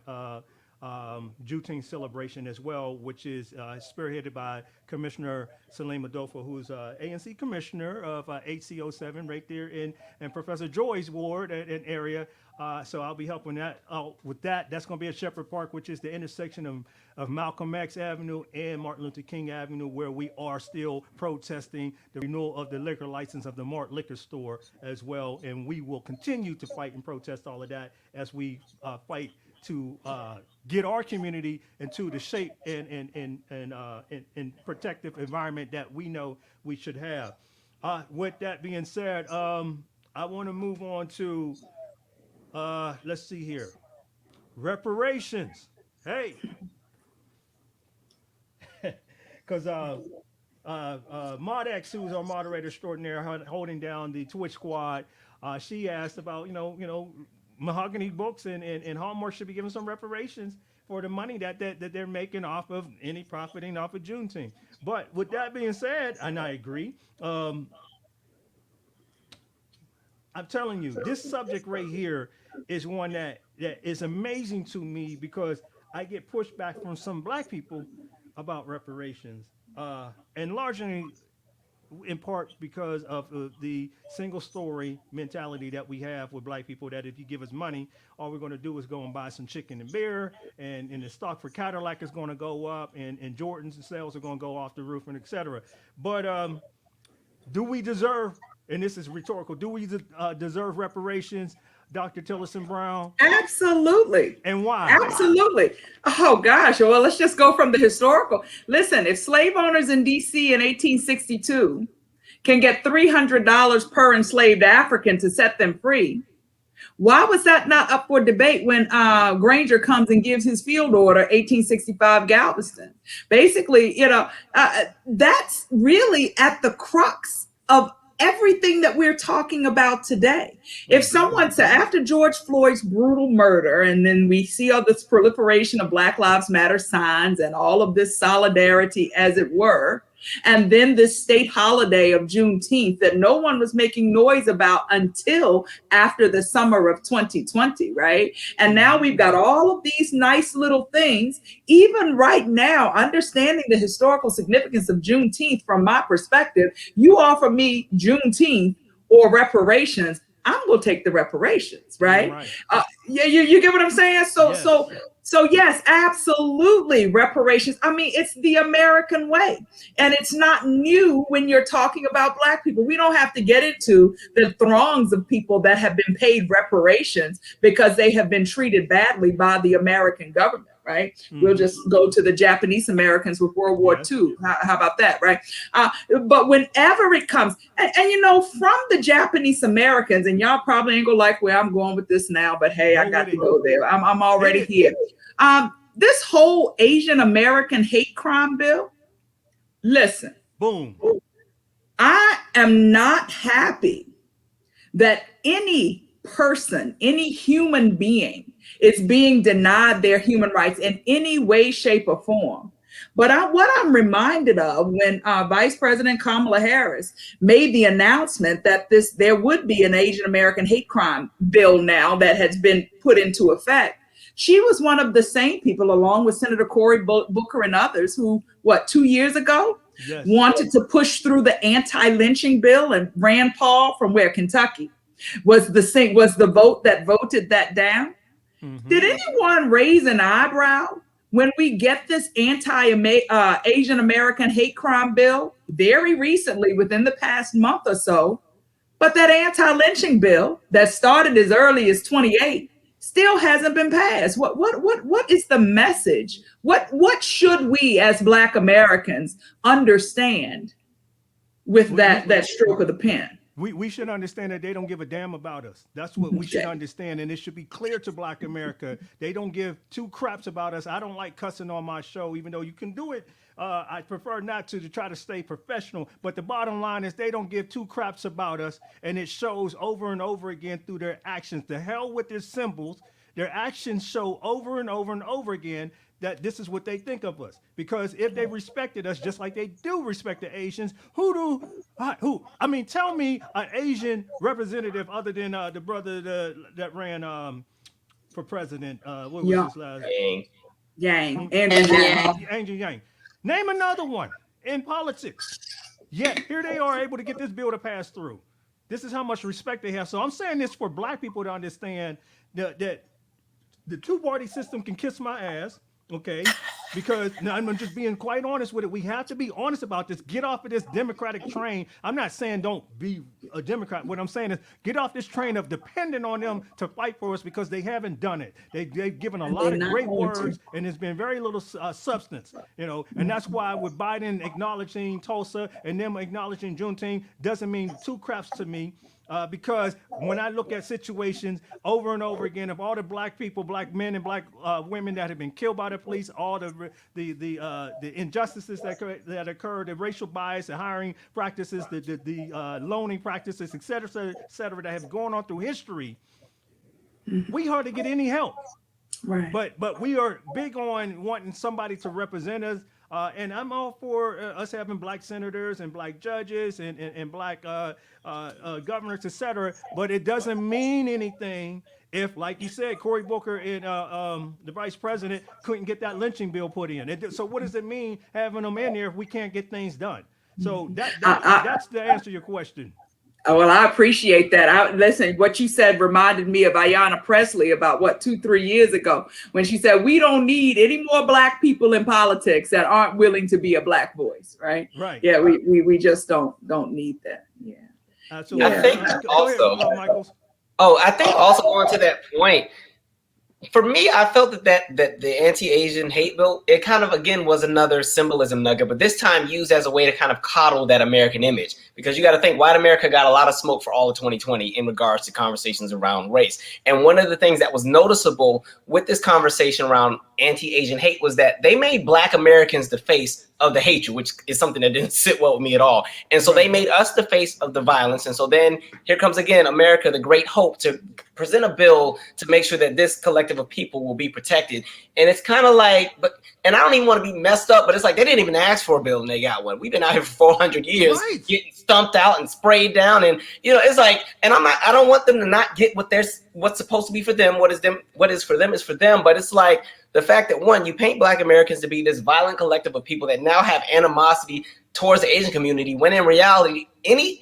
S1: Juneteenth celebration as well, which is spearheaded by Commissioner Salim Adolfo, who's ANC commissioner of HC07 right there in Professor Joy's ward and area. So I'll be helping that out with that. That's going to be at Shepherd Park, which is the intersection of Malcolm X Avenue and Martin Luther King Avenue, where we are still protesting the renewal of the liquor license of the Mart Liquor Store as well. And we will continue to fight and protest all of that as we fight to get our community into the shape and protective environment that we know we should have. With that being said, I want to move on to, let's see here, reparations. Hey, because Mod X, who's our moderator extraordinaire, holding down the Twitch squad, she asked about, Mahogany Books and Hallmark should be given some reparations for the money that they're making off of any profiting off of Juneteenth. But with that being said, and I agree, I'm telling you, this subject right here is one that is amazing to me because I get pushback from some black people about reparations, and largely in part because of the single story mentality that we have with black people, that if you give us money, all we're going to do is go and buy some chicken and beer, and the stock for Cadillac is going to go up, and Jordan's sales are going to go off the roof, and etc. But do we deserve, and this is rhetorical, do we deserve reparations, Dr. Tillerson-Brown?
S4: Absolutely.
S1: And why?
S4: Absolutely. Oh, gosh. Well, let's just go from the historical. Listen, if slave owners in D.C. in 1862 can get $300 per enslaved African to set them free, why was that not up for debate when Granger comes and gives his field order, 1865 Galveston? Basically, that's really at the crux of everything that we're talking about today. If someone said, after George Floyd's brutal murder, and then we see all this proliferation of Black Lives Matter signs and all of this solidarity, as it were, and then this state holiday of Juneteenth that no one was making noise about until after the summer of 2020, right? And now we've got all of these nice little things. Even right now, understanding the historical significance of Juneteenth from my perspective, you offer me Juneteenth or reparations, I'm going to take the reparations, right? Yeah, you get what I'm saying? So yes, absolutely, reparations. I mean, it's the American way, and it's not new when you're talking about Black people. We don't have to get into the throngs of people that have been paid reparations because they have been treated badly by the American government. Right. Mm-hmm. We'll just go to the Japanese Americans with World War II. How about that? Right. But whenever it comes, and from the Japanese Americans, and y'all probably ain't gonna like where I'm going with this now, but hey, I got to go there. I'm already here. This whole Asian American hate crime bill. Listen,
S1: boom.
S4: I am not happy that any person, any human being is being denied their human rights in any way, shape, or form. But what I'm reminded of when Vice President Kamala Harris made the announcement that there would be an Asian American hate crime bill now that has been put into effect, she was one of the same people, along with Senator Cory Booker and others, who, 2 years ago, wanted to push through the anti-lynching bill, and Rand Paul from Kentucky was the vote that voted that down. Mm-hmm. Did anyone raise an eyebrow when we get this anti-Asian American hate crime bill very recently, within the past month or so? But that anti-lynching bill that started as early as 28 still hasn't been passed. What is the message? What should we as Black Americans understand with that stroke of the pen?
S1: We should understand that they don't give a damn about us. That's what we should understand. And it should be clear to Black America. They don't give two craps about us. I don't like cussing on my show, even though you can do it. I prefer not to try to stay professional. But the bottom line is they don't give two craps about us. And it shows over and over again through their actions. The hell with their symbols. Their actions show over and over and over again that this is what they think of us. Because if they respected us just like they do respect the Asians, who? I mean, tell me an Asian representative other than the brother that ran for president. What was his last name?
S4: Yang.
S6: And Yang.
S1: Andrew Yang. Name another one in politics. Yet here they are able to get this bill to pass through. This is how much respect they have. So I'm saying this for black people to understand that the two-party system can kiss my ass, okay? Because now I'm just being quite honest with it. We have to be honest about this. Get off of this Democratic train. I'm not saying don't be a Democrat. What I'm saying is get off this train of depending on them to fight for us because they haven't done it. They've given a lot of great words and there's been very little substance, you know. And that's why with Biden acknowledging Tulsa and them acknowledging Juneteenth doesn't mean two craps to me. Because when I look at situations over and over again of all the black people, black men and black women that have been killed by the police, all the injustices that occurred, the racial bias, the hiring practices, the loaning practices, et cetera, that have gone on through history, we hardly get any help.
S4: Right.
S1: But we are big on wanting somebody to represent us. And I'm all for us having black senators and black judges and black governors, et cetera. But it doesn't mean anything if, like you said, Cory Booker and the vice president couldn't get that lynching bill put in. So what does it mean having them in there if we can't get things done? So that's the answer to your question.
S4: Well, I appreciate that. Listen, what you said reminded me of Ayanna Pressley about 2-3 years ago when she said, we don't need any more black people in politics that aren't willing to be a black voice. Right.
S1: Right.
S4: Yeah. We just don't need that. Yeah.
S1: Absolutely.
S7: I think I think also on to that point, for me, I felt that the anti-Asian hate bill, it kind of, again, was another symbolism nugget, but this time used as a way to kind of coddle that American image. Because you got to think, white America got a lot of smoke for all of 2020 in regards to conversations around race. And one of the things that was noticeable with this conversation around anti-Asian hate was that they made black Americans the face of the hatred, which is something that didn't sit well with me at all. And so they made us the face of the violence. And so then here comes again, America, the great hope to present a bill to make sure that this collective of people will be protected. And it's kind of like, and I don't even want to be messed up, but it's like they didn't even ask for a bill and they got one. We've been out here for 400 years, getting stumped out and sprayed down. And, you know, it's like, and I don't want them to not get what's supposed to be for them. What is for them is for them. But it's like the fact that, one, you paint black Americans to be this violent collective of people that now have animosity towards the Asian community, when in reality, any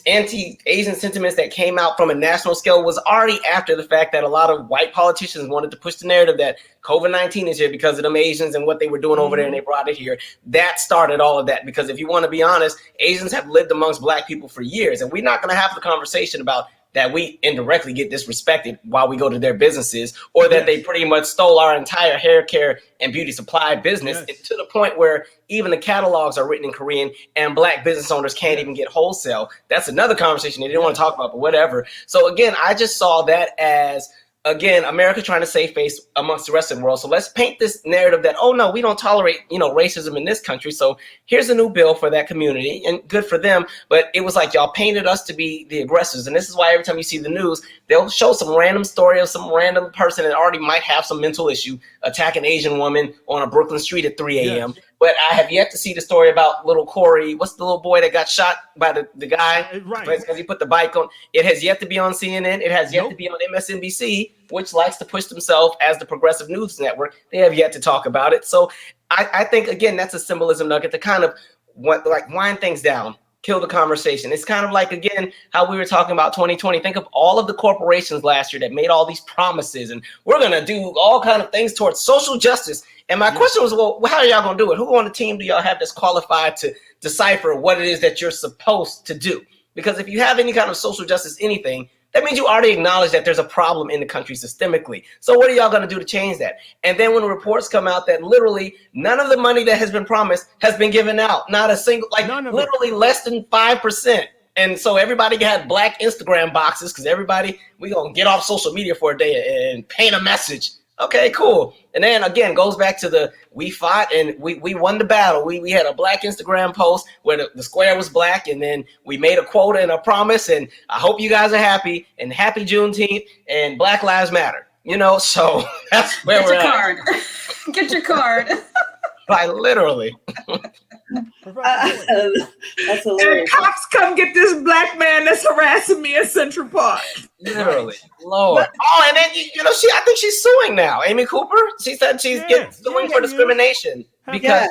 S7: anti-Asian sentiments that came out from a national scale was already after the fact that a lot of white politicians wanted to push the narrative that COVID-19 is here because of them Asians and what they were doing over there, and they brought it here. That started all of that, because if you want to be honest, Asians have lived amongst black people for years, and we're not going to have the conversation about that we indirectly get disrespected while we go to their businesses, or that they pretty much stole our entire hair care and beauty supply business to the point where even the catalogs are written in Korean and black business owners can't even get wholesale. That's another conversation they didn't want to talk about, but whatever. So again, I just saw that as, again, America trying to save face amongst the rest of the world. So let's paint this narrative that, oh no, we don't tolerate, racism in this country. So here's a new bill for that community, and good for them. But it was like y'all painted us to be the aggressors. And this is why every time you see the news, they'll show some random story of some random person that already might have some mental issue attacking an Asian woman on a Brooklyn street at 3 a.m. Yes. But I have yet to see the story about little Corey. What's the little boy that got shot by the guy? Right. Because he put the bike on. It has yet to be on CNN. It has yet to be on MSNBC, which likes to push themselves as the progressive news network. They have yet to talk about it. So I think, again, that's a symbolism nugget to kind of wind things down, kill the conversation. It's kind of like, again, how we were talking about 2020. Think of all of the corporations last year that made all these promises, and we're going to do all kind of things towards social justice. And my question was, well, how are y'all going to do it? Who on the team do y'all have that's qualified to decipher what it is that you're supposed to do? Because if you have any kind of social justice, anything, that means you already acknowledge that there's a problem in the country systemically. So what are y'all going to do to change that? And then when reports come out that literally none of the money that has been promised has been given out, not a single, literally less than 5%. And so everybody had black Instagram boxes because we going to get off social media for a day and paint a message. Okay, cool. And then again, goes back to we fought and we won the battle. We had a black Instagram post where the square was black, and then we made a quota and a promise, and I hope you guys are happy, and happy Juneteenth, and Black Lives Matter. So that's where we're at.
S6: Get your card.
S7: Like literally.
S1: Professor
S5: That's
S4: And
S5: hilarious.
S4: cops come get this black man that's harassing me in Central Park.
S7: Literally. Lord. Oh, and then you know, I think she's suing now. Amy Cooper. She said she's suing for discrimination because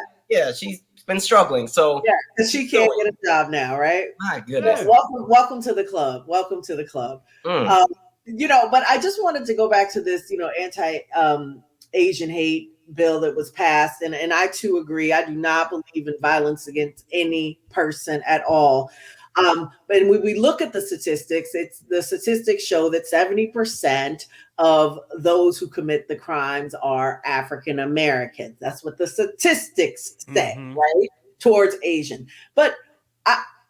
S7: she's been struggling. So
S5: yeah, because she can't get a job now, right?
S7: My goodness.
S5: Welcome to the club. Welcome to the club. You know, but I just wanted to go back to this, you know, anti-Asian hate bill that was passed. And I too agree. I do not believe in violence against any person at all. But when we look at the statistics, the statistics show that 70% of those who commit the crimes are African Americans. That's what the statistics say, right? Towards Asian. But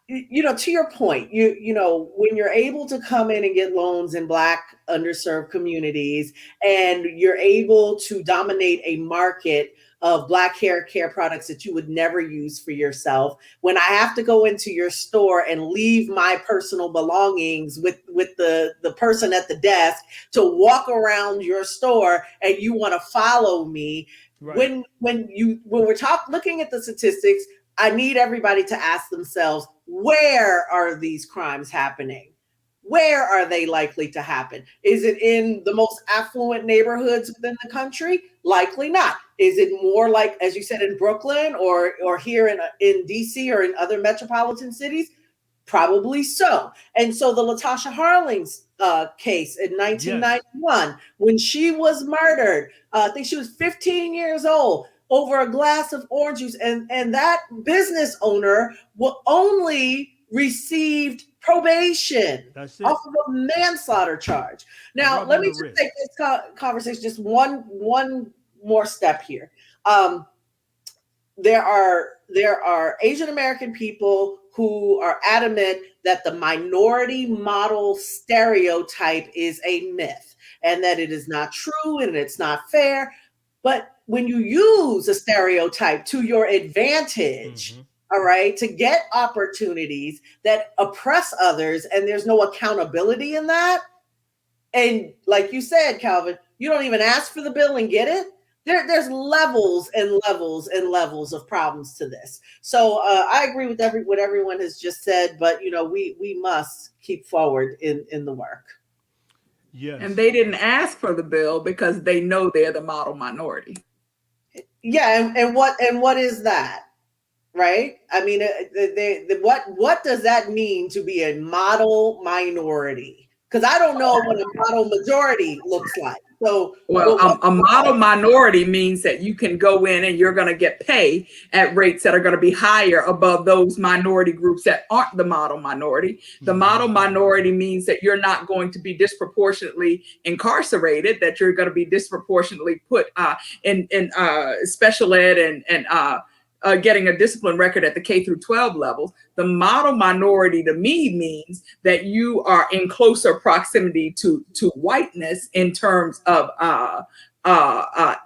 S5: you know, to your point, you know, when you're able to come in and get loans in Black underserved communities, and you're able to dominate a market of Black hair care products that you would never use for yourself, when I have to go into your store and leave my personal belongings with the person at the desk to walk around your store, and you want to follow me, when we're looking at the statistics, I need everybody to ask themselves, where are these crimes happening? Where are they likely to happen? Is it in the most affluent neighborhoods within the country? Likely not. Is it more like, as you said, in Brooklyn or here in DC or in other metropolitan cities? Probably so. And so the Latasha Harling's case in 1991, when she was murdered, I think she was 15 years old, over a glass of orange juice, and that business owner only received probation off of a manslaughter charge. Now, let me just take this conversation just one more step here. There are Asian American people who are adamant that the minority model stereotype is a myth and that it is not true and it's not fair. But when you use a stereotype to your advantage, all right, to get opportunities that oppress others, and there's no accountability in that, and like you said, Calvin, you don't even ask for the bill and get it, there's levels and levels and levels of problems to this. So I agree with what everyone has just said, but you know, we must keep forward in the work.
S1: Yes.
S4: And they didn't ask for the bill because they know they're the model minority.
S5: Yeah, and what is that, right? I mean, what does that mean to be a model minority? Because I don't know what a model majority looks like. So,
S4: well, a model minority means that you can go in and you're going to get pay at rates that are going to be higher above those minority groups that aren't the model minority. The model minority means that you're not going to be disproportionately incarcerated, that you're going to be disproportionately put in special ed and getting a discipline record at the K through 12 levels. The model minority to me means that you are in closer proximity to whiteness in terms of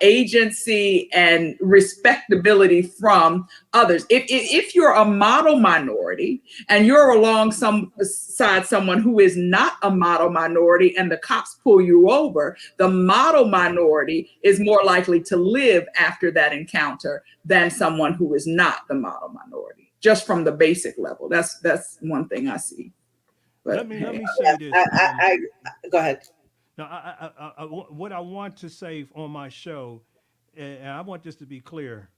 S4: agency and respectability from others. If you're a model minority and you're alongside someone who is not a model minority and the cops pull you over, the model minority is more likely to live after that encounter than someone who is not the model minority, just from the basic level. That's one thing I see. But,
S1: let me say this.
S5: Go ahead.
S1: Now, what I want to say on my show, and I want this to be clear,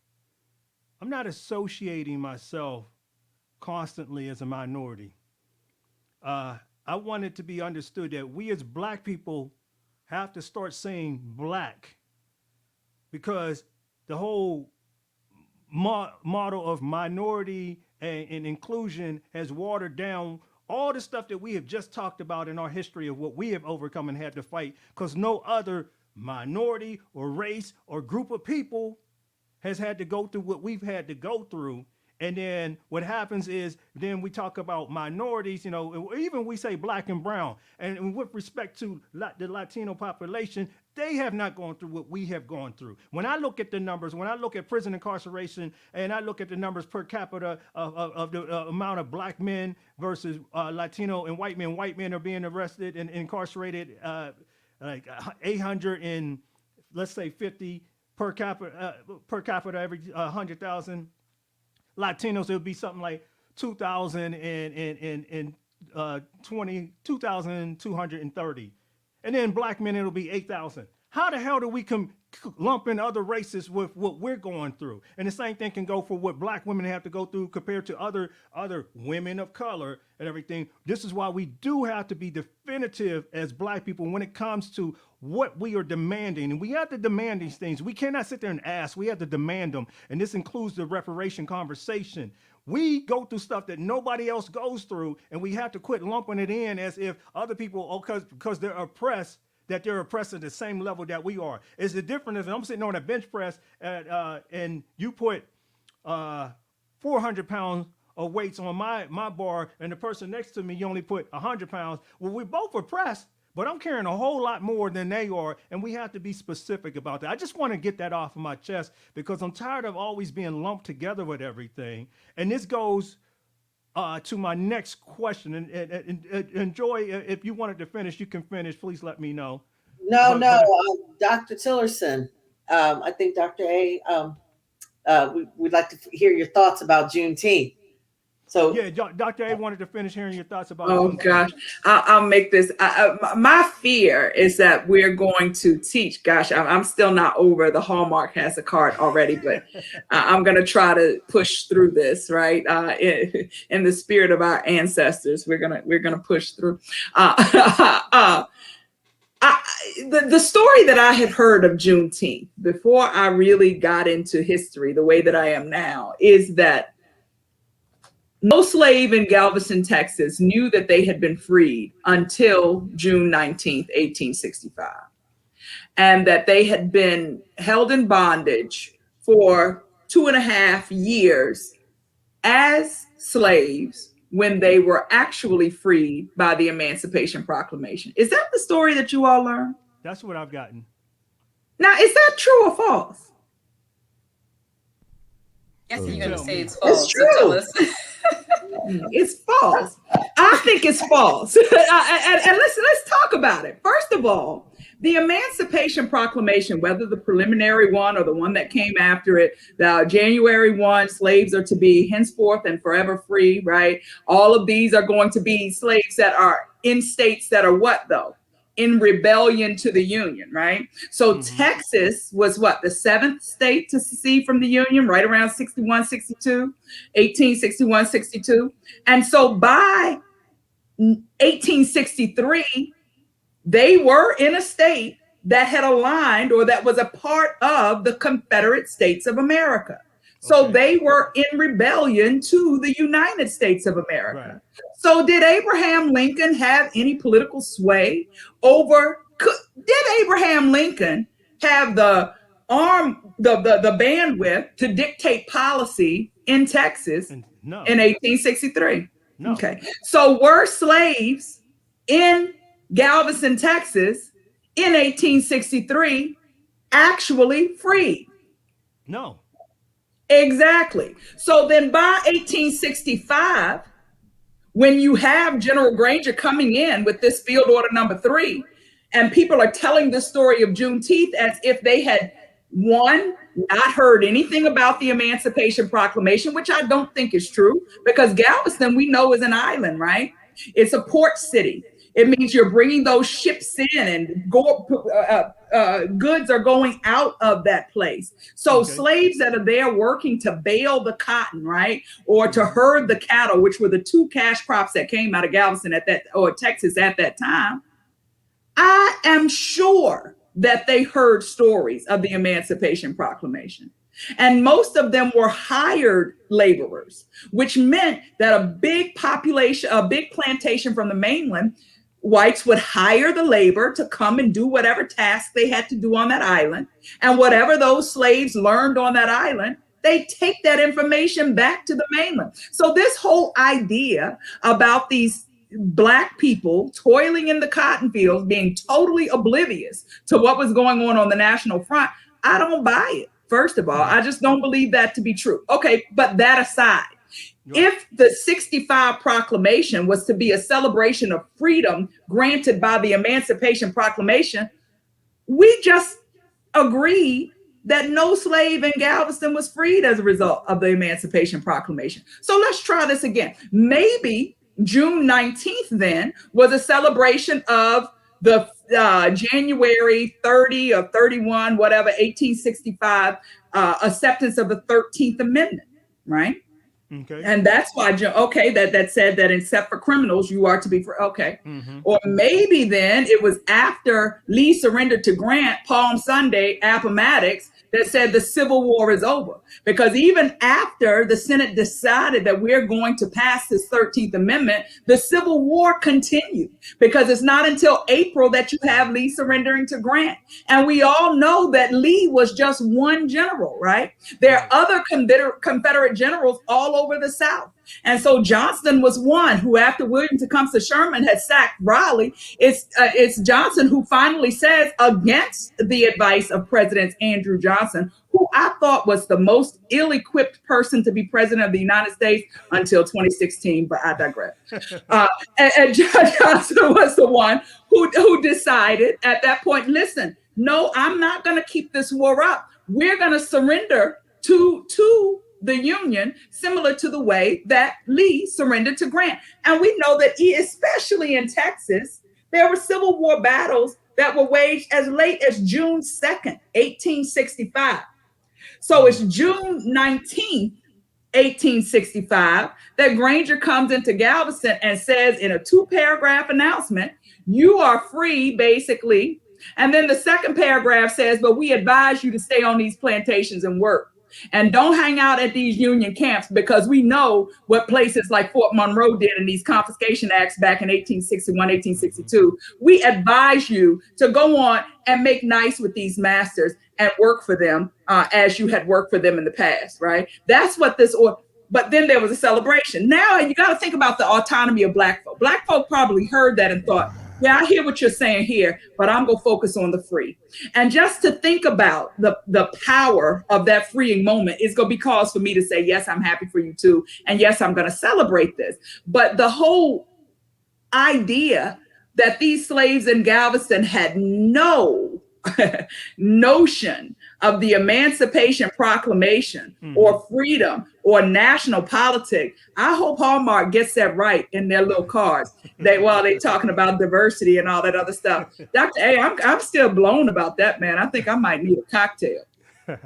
S1: I'm not associating myself constantly as a minority. I want it to be understood that we as Black people have to start saying Black, because the whole model of minority and inclusion has watered down all the stuff that we have just talked about in our history of what we have overcome and had to fight, because no other minority or race or group of people has had to go through what we've had to go through. And then what happens is then we talk about minorities, you know, even we say Black and brown. And with respect to the Latino population, they have not gone through what we have gone through. When I look at the numbers, when I look at prison incarceration, and I look at the numbers per capita of the amount of Black men versus Latino and white men are being arrested and incarcerated like 800 and let's say 50 per capita every 100,000 Latinos, it would be something like 2,230. And then black men, it'll be 8,000. How the hell do we lump in other races with what we're going through? And the same thing can go for what black women have to go through compared to other women of color and everything. This is why we do have to be definitive as black people when it comes to what we are demanding. And we have to demand these things. We cannot sit there and ask. We have to demand them. And this includes the reparation conversation. We go through stuff that nobody else goes through, and we have to quit lumping it in as if other people, because they're oppressed, that they're oppressed at the same level that we are. It's the difference. If I'm sitting on a bench press and you put 400 pounds of weights on my bar, and the person next to me, you only put 100 pounds. Well, we're both oppressed, but I'm carrying a whole lot more than they are, and we have to be specific about that. I just want to get that off of my chest because I'm tired of always being lumped together with everything. And this goes to my next question. And Joy, if you wanted to finish, you can finish. Please let me know.
S5: No, Dr. Tillerson, I think Dr. A, we'd like to hear your thoughts about Juneteenth. So
S1: yeah, Dr. A wanted to finish hearing your thoughts about.
S4: Oh gosh, I'll make this. My fear is that we're going to teach. Gosh, I'm still not over the Hallmark has a card already, but I'm going to try to push through this. Right, in the spirit of our ancestors, we're gonna push through. The story that I had heard of Juneteenth before I really got into history the way that I am now is that no slave in Galveston, Texas knew that they had been freed until June 19th, 1865, and that they had been held in bondage for 2.5 years as slaves when they were actually freed by the Emancipation Proclamation. Is that the story that you all learned?
S1: That's what I've gotten.
S4: Now, is that true or false?
S6: Yes, you're going to say it's false.
S4: It's true.
S6: So tell us.
S4: It's false. I think it's false. And let's talk about it. First of all, the Emancipation Proclamation, whether the preliminary one or the one that came after it, the January 1, slaves are to be henceforth and forever free, right? All of these are going to be slaves that are in states that are what though? In rebellion to the Union, right? So Texas was what, the 7th state to secede from the Union, right around 61, 62, 1861, 62. And so by 1863, they were in a state that had aligned or that was a part of the Confederate States of America. So they were in rebellion to the United States of America. Right. So did Abraham Lincoln have any political sway over, did Abraham Lincoln have the bandwidth to dictate policy in Texas in 1863? No. Okay. So were slaves in Galveston, Texas in 1863 actually free?
S1: No.
S4: Exactly. So then by 1865, when you have General Granger coming in with this field order number 3, and people are telling the story of Juneteenth as if they had, one, not heard anything about the Emancipation Proclamation, which I don't think is true, because Galveston, we know, is an island, right? It's a port city. It means you're bringing those ships in and goods are going out of that place. So slaves that are there working to bale the cotton, right? Or to herd the cattle, which were the 2 cash crops that came out of Galveston or Texas at that time. I am sure that they heard stories of the Emancipation Proclamation. And most of them were hired laborers, which meant that a big plantation from the mainland, whites would hire the labor to come and do whatever task they had to do on that island. And whatever those slaves learned on that island, they take that information back to the mainland. So this whole idea about these Black people toiling in the cotton fields, being totally oblivious to what was going on the national front, I don't buy it. First of all, I just don't believe that to be true. Okay, but that aside, if the 65 proclamation was to be a celebration of freedom granted by the Emancipation Proclamation, we just agreed that no slave in Galveston was freed as a result of the Emancipation Proclamation. So let's try this again. Maybe June 19th then was a celebration of the January 30 or 31, whatever, 1865 acceptance of the 13th Amendment, right?
S1: Okay.
S4: And that's why, okay, that said that except for criminals, you are to be free. Okay.
S1: Mm-hmm.
S4: Or maybe then it was after Lee surrendered to Grant, Palm Sunday, Appomattox, that said the Civil War is over. Because even after the Senate decided that we're going to pass this 13th Amendment, the Civil War continued, because it's not until April that you have Lee surrendering to Grant. And we all know that Lee was just one general, right? There are other Confederate generals all over the South. And so Johnston was one who, after William Tecumseh Sherman had sacked Raleigh, it's Johnson who finally says, against the advice of President Andrew Johnson, who I thought was the most ill-equipped person to be president of the United States until 2016, but I digress. And Johnson was the one who decided at that point, listen, no, I'm not going to keep this war up. We're going to surrender to the Union, similar to the way that Lee surrendered to Grant. And we know that especially in Texas, there were Civil War battles that were waged as late as June 2nd, 1865. So it's June 19th, 1865, that Granger comes into Galveston and says in a 2-paragraph announcement, you are free, basically. And then the second paragraph says, but we advise you to stay on these plantations and work. And don't hang out at these Union camps, because we know what places like Fort Monroe did in these confiscation acts back in 1861, 1862. We advise you to go on and make nice with these masters and work for them as you had worked for them in the past, right? That's what this, but then there was a celebration. Now you got to think about the autonomy of Black folk. Black folk probably heard that and thought, yeah, I hear what you're saying here, but I'm going to focus on the free. And just to think about the power of that freeing moment is going to be cause for me to say, yes, I'm happy for you too. And yes, I'm going to celebrate this. But the whole idea that these slaves in Galveston had no notion of the Emancipation Proclamation or freedom or national politics. I hope Hallmark gets that right in their little cards while they're talking about diversity and all that other stuff. Dr. A, I'm still blown about that, man. I think I might need a cocktail.
S1: And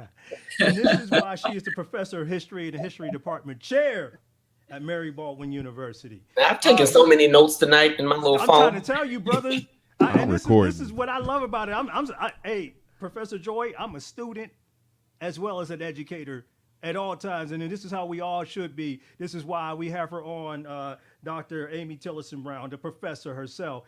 S1: this is why she is the professor of history and the history department chair at Mary Baldwin University.
S7: I've taken so many notes tonight in my little phone.
S1: I'm trying to tell you, brother. And this is what I love about it. Hey, Professor Joy, I'm a student as well as an educator at all times. And this is how we all should be. This is why we have her on, Dr. Amy Tillerson-Brown, the professor herself.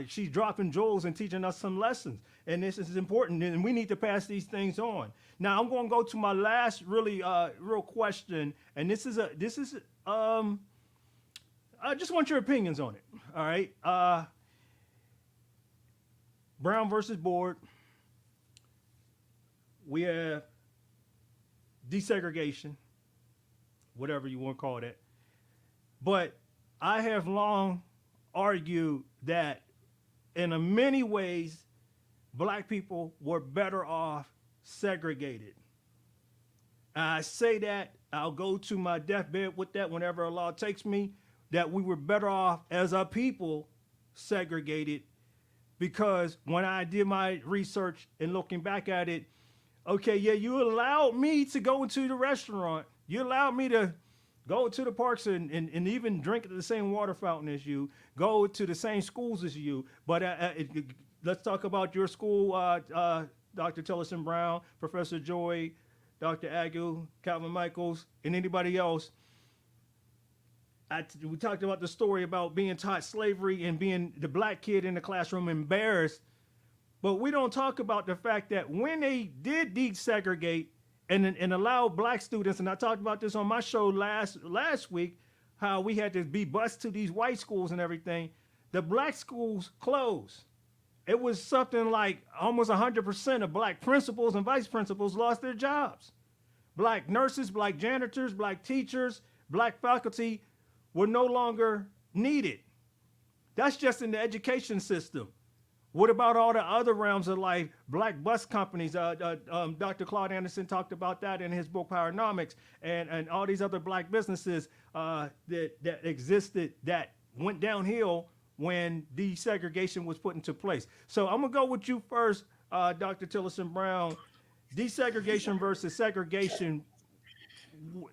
S1: She's dropping jewels and teaching us some lessons. And this is important. And we need to pass these things on. Now, I'm going to go to my last really real question. And I just want your opinions on it. All right. Brown versus Board. We have desegregation, whatever you want to call that. But I have long argued that in many ways, Black people were better off segregated. I say that, I'll go to my deathbed with that whenever Allah takes me, that we were better off as a people segregated, because when I did my research and looking back at it, okay, yeah, you allowed me to go into the restaurant. You allowed me to go to the parks and even drink at the same water fountain as you, go to the same schools as you. But let's talk about your school, Dr. Tillerson-Brown, Professor Joy, Dr. Agu, Calvin Michaels, and anybody else. We talked about the story about being taught slavery and being the Black kid in the classroom embarrassed. But we don't talk about the fact that when they did desegregate and allow Black students, and I talked about this on my show last week, how we had to be bused to these white schools and everything, the Black schools closed. It was something like almost 100% of Black principals and vice principals lost their jobs. Black nurses, Black janitors, Black teachers, Black faculty were no longer needed. That's just in the education system. What about all the other realms of life? Black bus companies. Dr. Claude Anderson talked about that in his book Powernomics, and all these other black businesses that existed that went downhill when desegregation was put into place. So I'm gonna go with you first, Dr. Tillerson-Brown. Desegregation versus segregation.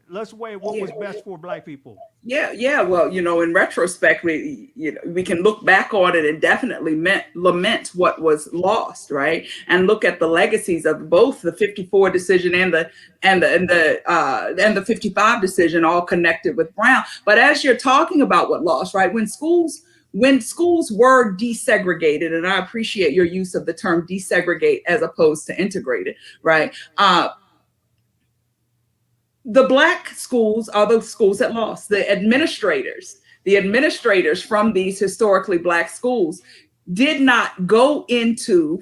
S1: Let's weigh what was best for black people.
S4: Yeah. Well, in retrospect, we can look back on it and definitely lament what was lost, right? And look at the legacies of both the 54 decision and the 55 decision, all connected with Brown. But as you're talking about what lost, right? When schools were desegregated, and I appreciate your use of the term desegregate as opposed to integrated, right? The black schools are the schools that lost. The administrators from these historically black schools did not go into,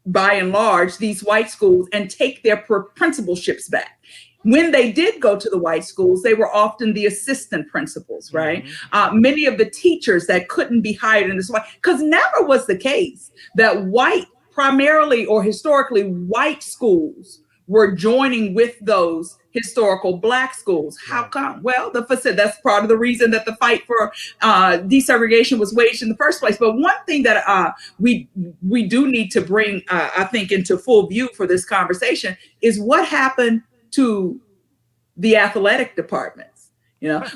S4: by and large, these white schools and take their principalships back. When they did go to the white schools, they were often the assistant principals, right? Many of the teachers that couldn't be hired in this way, because never was the case that white, primarily or historically white schools were joining with those historical black schools. How come? Well, that's part of the reason that the fight for desegregation was waged in the first place. But one thing that we do need to bring, I think, into full view for this conversation is what happened to the athletic departments.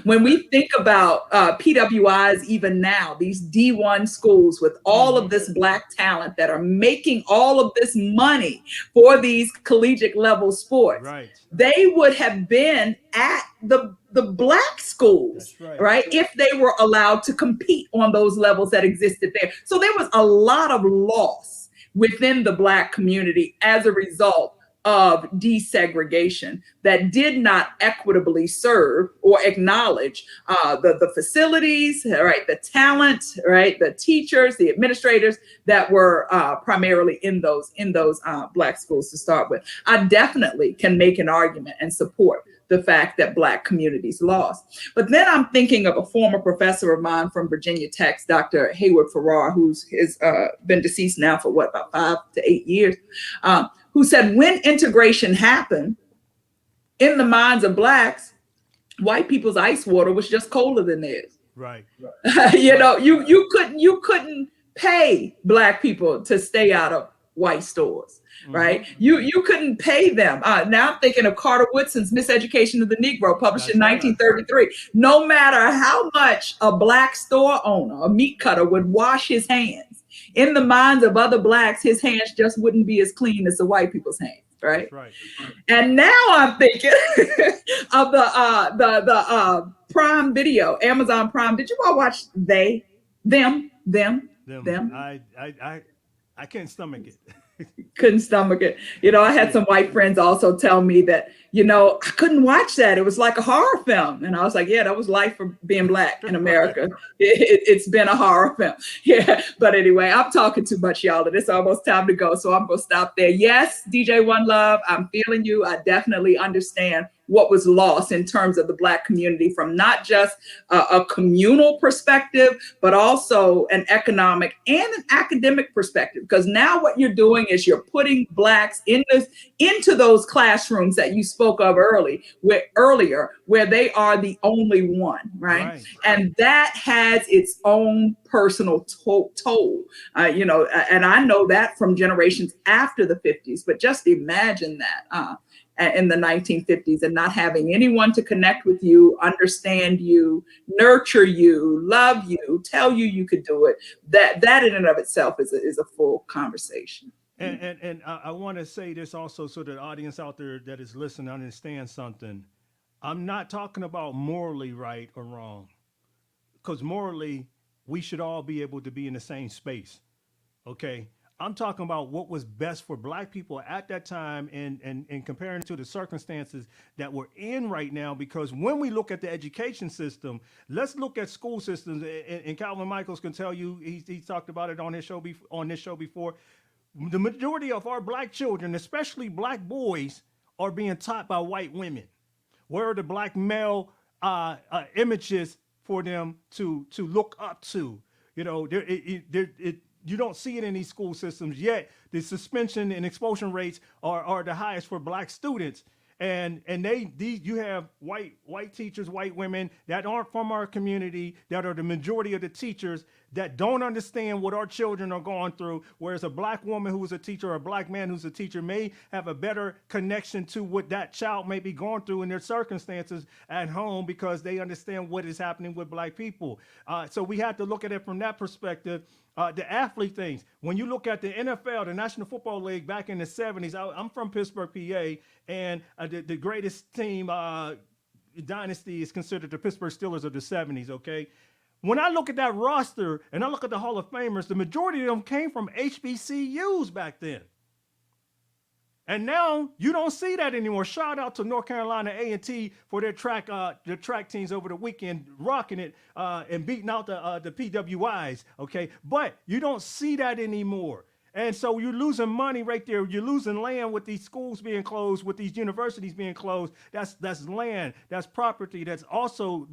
S4: When we think about PWIs, even now, these D1 schools with all of this black talent that are making all of this money for these collegiate level sports,
S1: Right.
S4: They would have been at the black schools, right, if they were allowed to compete on those levels that existed there. So there was a lot of loss within the black community as a result of desegregation that did not equitably serve or acknowledge the facilities, right, the talent, right, the teachers, the administrators that were primarily in those black schools to start with. I definitely can make an argument and support the fact that black communities lost. But then I'm thinking of a former professor of mine from Virginia Tech, Dr. Hayward Farrar, who's been deceased now for about 5 to 8 years, who said when integration happened, in the minds of blacks, white people's ice water was just colder than theirs.
S1: Right.
S4: You couldn't pay black people to stay out of white stores, right? You couldn't pay them. Now I'm thinking of Carter Woodson's Miseducation of the Negro, published in 1933. No matter how much a black store owner, a meat cutter, would wash his hands, in the minds of other blacks, his hands just wouldn't be as clean as the white people's hands, right?
S1: Right.
S4: And now I'm thinking of the Prime Video, Amazon Prime. Did you all watch them?
S1: I can't stomach it.
S4: Couldn't stomach it. I had some white friends also tell me that, I couldn't watch that. It was like a horror film. And I was like, yeah, that was life for being black in America. It's been a horror film. Yeah. But anyway, I'm talking too much, y'all, and it's almost time to go. So I'm going to stop there. Yes, DJ One Love, I'm feeling you. I definitely understand what was lost in terms of the black community from not just a communal perspective, but also an economic and an academic perspective. Because now what you're doing is you're putting blacks into those classrooms that you spoke of earlier, where they are the only one, right? And that has its own personal toll, and I know that from generations after the 50s, but just imagine that. In the 1950s, and not having anyone to connect with you, understand you, nurture you, love you, tell you could do it. That in and of itself is a full conversation.
S1: And I want to say this also so the audience out there that is listening understands something. I'm not talking about morally right or wrong, because morally we should all be able to be in the same space. Okay. I'm talking about what was best for black people at that time and comparing to the circumstances that we're in right now. Because when we look at the education system, let's look at school systems. And Calvin Michaels can tell you, he talked about it on this show before. The majority of our black children, especially black boys, are being taught by white women. Where are the black male images for them to look up to? you don't see it in these school systems yet. The suspension and expulsion rates are the highest for black students. And you have white teachers, white women that aren't from our community, that are the majority of the teachers, that don't understand what our children are going through. Whereas a black woman who's a teacher or a black man who's a teacher may have a better connection to what that child may be going through in their circumstances at home, because they understand what is happening with black people. So we have to look at it from that perspective. The athlete things. When you look at the NFL, the National Football League back in the 70s, I'm from Pittsburgh, PA, and the greatest team dynasty is considered the Pittsburgh Steelers of the 70s, okay? When I look at that roster and I look at the Hall of Famers, the majority of them came from HBCUs back then. And now you don't see that anymore. Shout out to North Carolina A&T for their track teams over the weekend, rocking it and beating out the PWIs. Okay, but you don't see that anymore. And so you're losing money right there. You're losing land with these schools being closed, with these universities being closed. That's land, that's property, that's also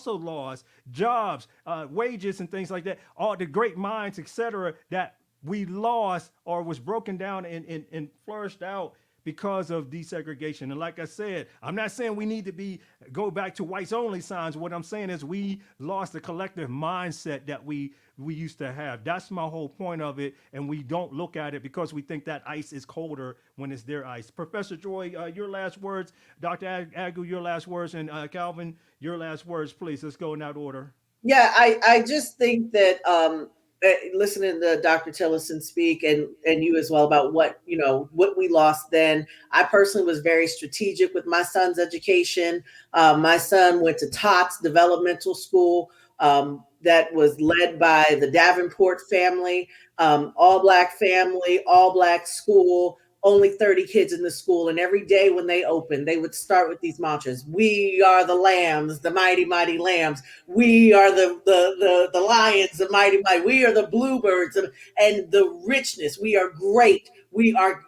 S1: laws, jobs, wages, and things like that. All the great minds, etc., that we lost or was broken down and flourished out because of desegregation. And like I said, I'm not saying we need to go back to whites only signs. What I'm saying is we lost the collective mindset that we used to have. That's my whole point of it. And we don't look at it because we think that ice is colder when it's their ice. Professor Joy, your last words. Dr. Agu, your last words. And Calvin, your last words, please. Let's go in that order.
S5: Yeah, I just think that listening to Dr. Tillerson speak and you as well about what we lost then. I personally was very strategic with my son's education. My son went to TOTS Developmental School that was led by the Davenport family, all black family, all black school, only 30 kids in the school. And every day when they opened, they would start with these mantras. We are the lambs, the mighty, mighty lambs. We are the lions, the mighty, mighty. We are the bluebirds and the richness. We are great. We are,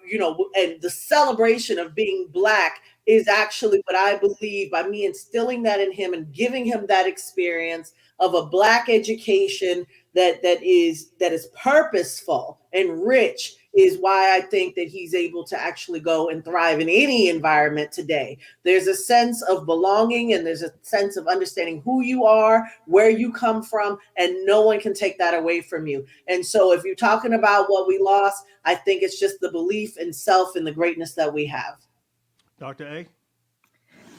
S5: and the celebration of being black is actually what I believe, by me instilling that in him and giving him that experience of a black education that is purposeful and rich, is why I think that he's able to actually go and thrive in any environment today. There's a sense of belonging and there's a sense of understanding who you are, where you come from, and no one can take that away from you. And so if you're talking about what we lost, I think it's just the belief in self and the greatness that we have.
S1: Dr. A?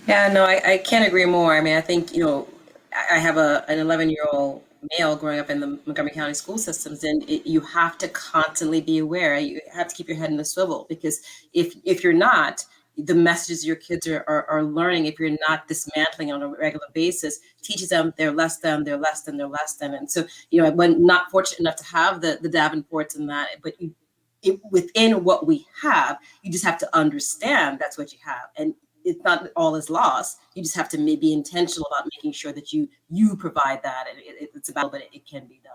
S6: Yeah, no, I can't agree more. I mean, I think, I have an 11-year-old male growing up in the Montgomery County school systems, and you have to constantly be aware. You have to keep your head in the swivel, because if you're not, the messages your kids are learning, if you're not dismantling on a regular basis, teaches them they're less than, they're less than, they're less than. And so, when not fortunate enough to have the Davenports and that, but within what we have, you just have to understand that's what you have. And it's not all is lost. You just have to be intentional about making sure that you provide that. And it's about, but it can be done.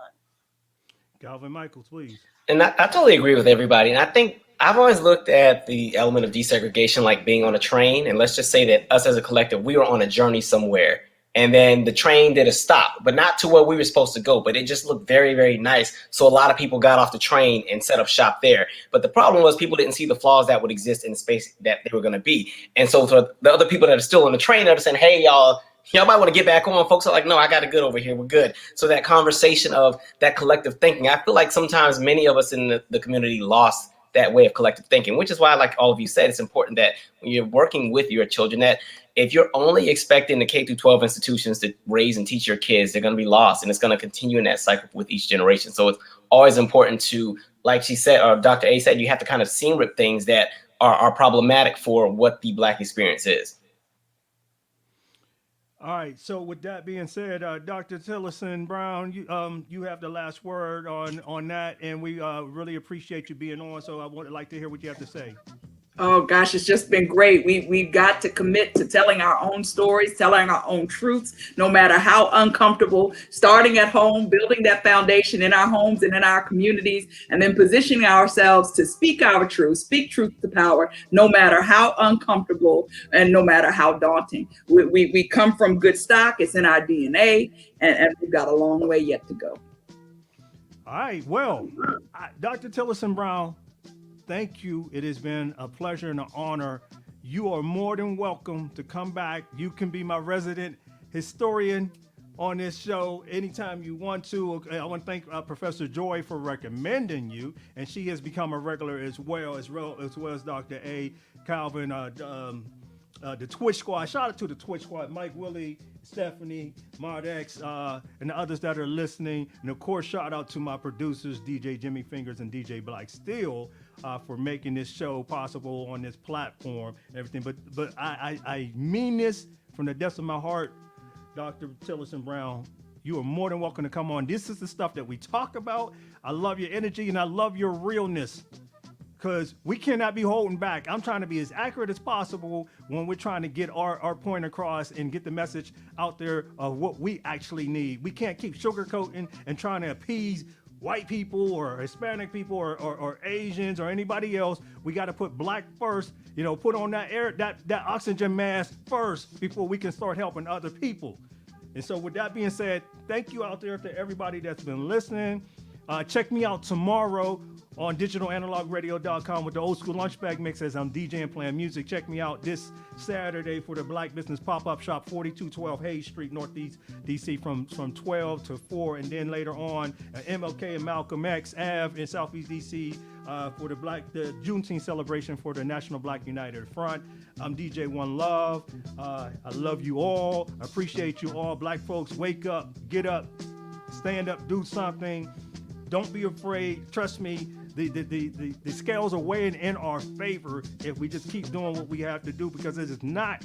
S1: Calvin Michaels, please.
S7: And I totally agree with everybody. And I think I've always looked at the element of desegregation like being on a train. And let's just say that us as a collective, we were on a journey somewhere. And then the train did a stop, but not to where we were supposed to go. But it just looked very, very nice. So a lot of people got off the train and set up shop there. But the problem was people didn't see the flaws that would exist in the space that they were going to be. And so for the other people that are still on the train, they're saying, hey, y'all might want to get back on. Folks are like, no, I got it good over here. We're good. So that conversation of that collective thinking, I feel like sometimes many of us in the community lost that way of collective thinking, which is why, like all of you said, it's important that when you're working with your children, that if you're only expecting the K through 12 institutions to raise and teach your kids, they're going to be lost, and it's going to continue in that cycle with each generation. So it's always important to, like she said, or Dr. A said, you have to kind of seam rip things that are problematic for what the Black experience is.
S1: All right. So with that being said, Dr. Tillerson-Brown, you have the last word on that, and we really appreciate you being on. So I would like to hear what you have to say.
S4: Oh gosh, it's just been great. We've got to commit to telling our own stories, telling our own truths, no matter how uncomfortable, starting at home, building that foundation in our homes and in our communities, and then positioning ourselves to speak our truth, speak truth to power, no matter how uncomfortable and no matter how daunting. We come from good stock. It's in our DNA, and we've got a long way yet to go.
S1: All right. Well, Dr. Tillerson-Brown, thank you. It has been a pleasure and an honor. You are more than welcome to come back. You can be my resident historian on this show anytime you want to. I want to thank Professor Joy for recommending you, and she has become a regular as well as Dr. A. Calvin, the Twitch Squad. Shout out to the Twitch Squad, Mike Willie, Stephanie, Mardex, and the others that are listening. And of course, shout out to my producers, DJ Jimmy Fingers and DJ Black Steel, for making this show possible on this platform and everything. But I mean this from the depths of my heart. Dr. Tillerson-Brown, you are more than welcome to come on. This is the stuff that we talk about. I love your energy and I love your realness, because we cannot be holding back. I'm trying to be as accurate as possible when we're trying to get our point across and get the message out there of what we actually need. We can't keep sugarcoating and trying to appease white people or Hispanic people or Asians or anybody else. We got to put black first, put on that oxygen mask first before we can start helping other people. And so with that being said, thank you out there to everybody that's been listening. Check me out tomorrow on digitalanalogradio.com with the Old School Lunch Bag Mix as I'm DJing, playing music. Check me out this Saturday for the Black Business Pop-Up Shop, 4212 Hayes Street, Northeast DC, from 12 to 4. And then later on, MLK and Malcolm X Ave in Southeast DC for the Juneteenth celebration for the National Black United Front. I'm DJ One Love. I love you all. I appreciate you all. Black folks, wake up, get up, stand up, do something. Don't be afraid. Trust me, the scales are weighing in our favor if we just keep doing what we have to do, because it's not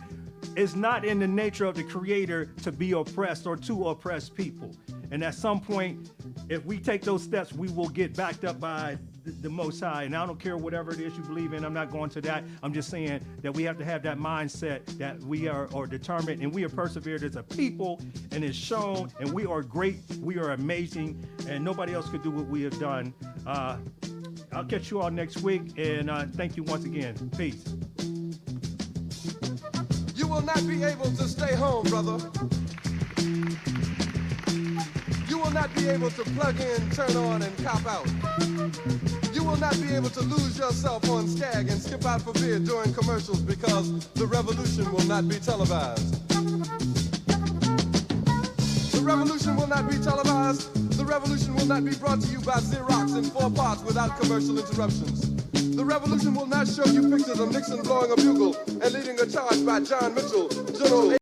S1: in the nature of the Creator to be oppressed or to oppress people. And at some point, if we take those steps, we will get backed up by the Most High. And I don't care whatever it is you believe in. I'm not going to that. I'm just saying that we have to have that mindset that we are determined and we are persevered as a people, and it's shown, and we are great. We are amazing, and nobody else could do what we have done. I'll catch you all next week, and thank you once again. Peace.
S10: You will not be able to stay home, brother. You will not be able to plug in, turn on, and cop out. You will not be able to lose yourself on Skag and skip out for beer during commercials, because the revolution will not be televised. The revolution will not be televised. The revolution will not be brought to you by Xerox in 4 parts without commercial interruptions. The revolution will not show you pictures of Nixon blowing a bugle and leading a charge by John Mitchell, General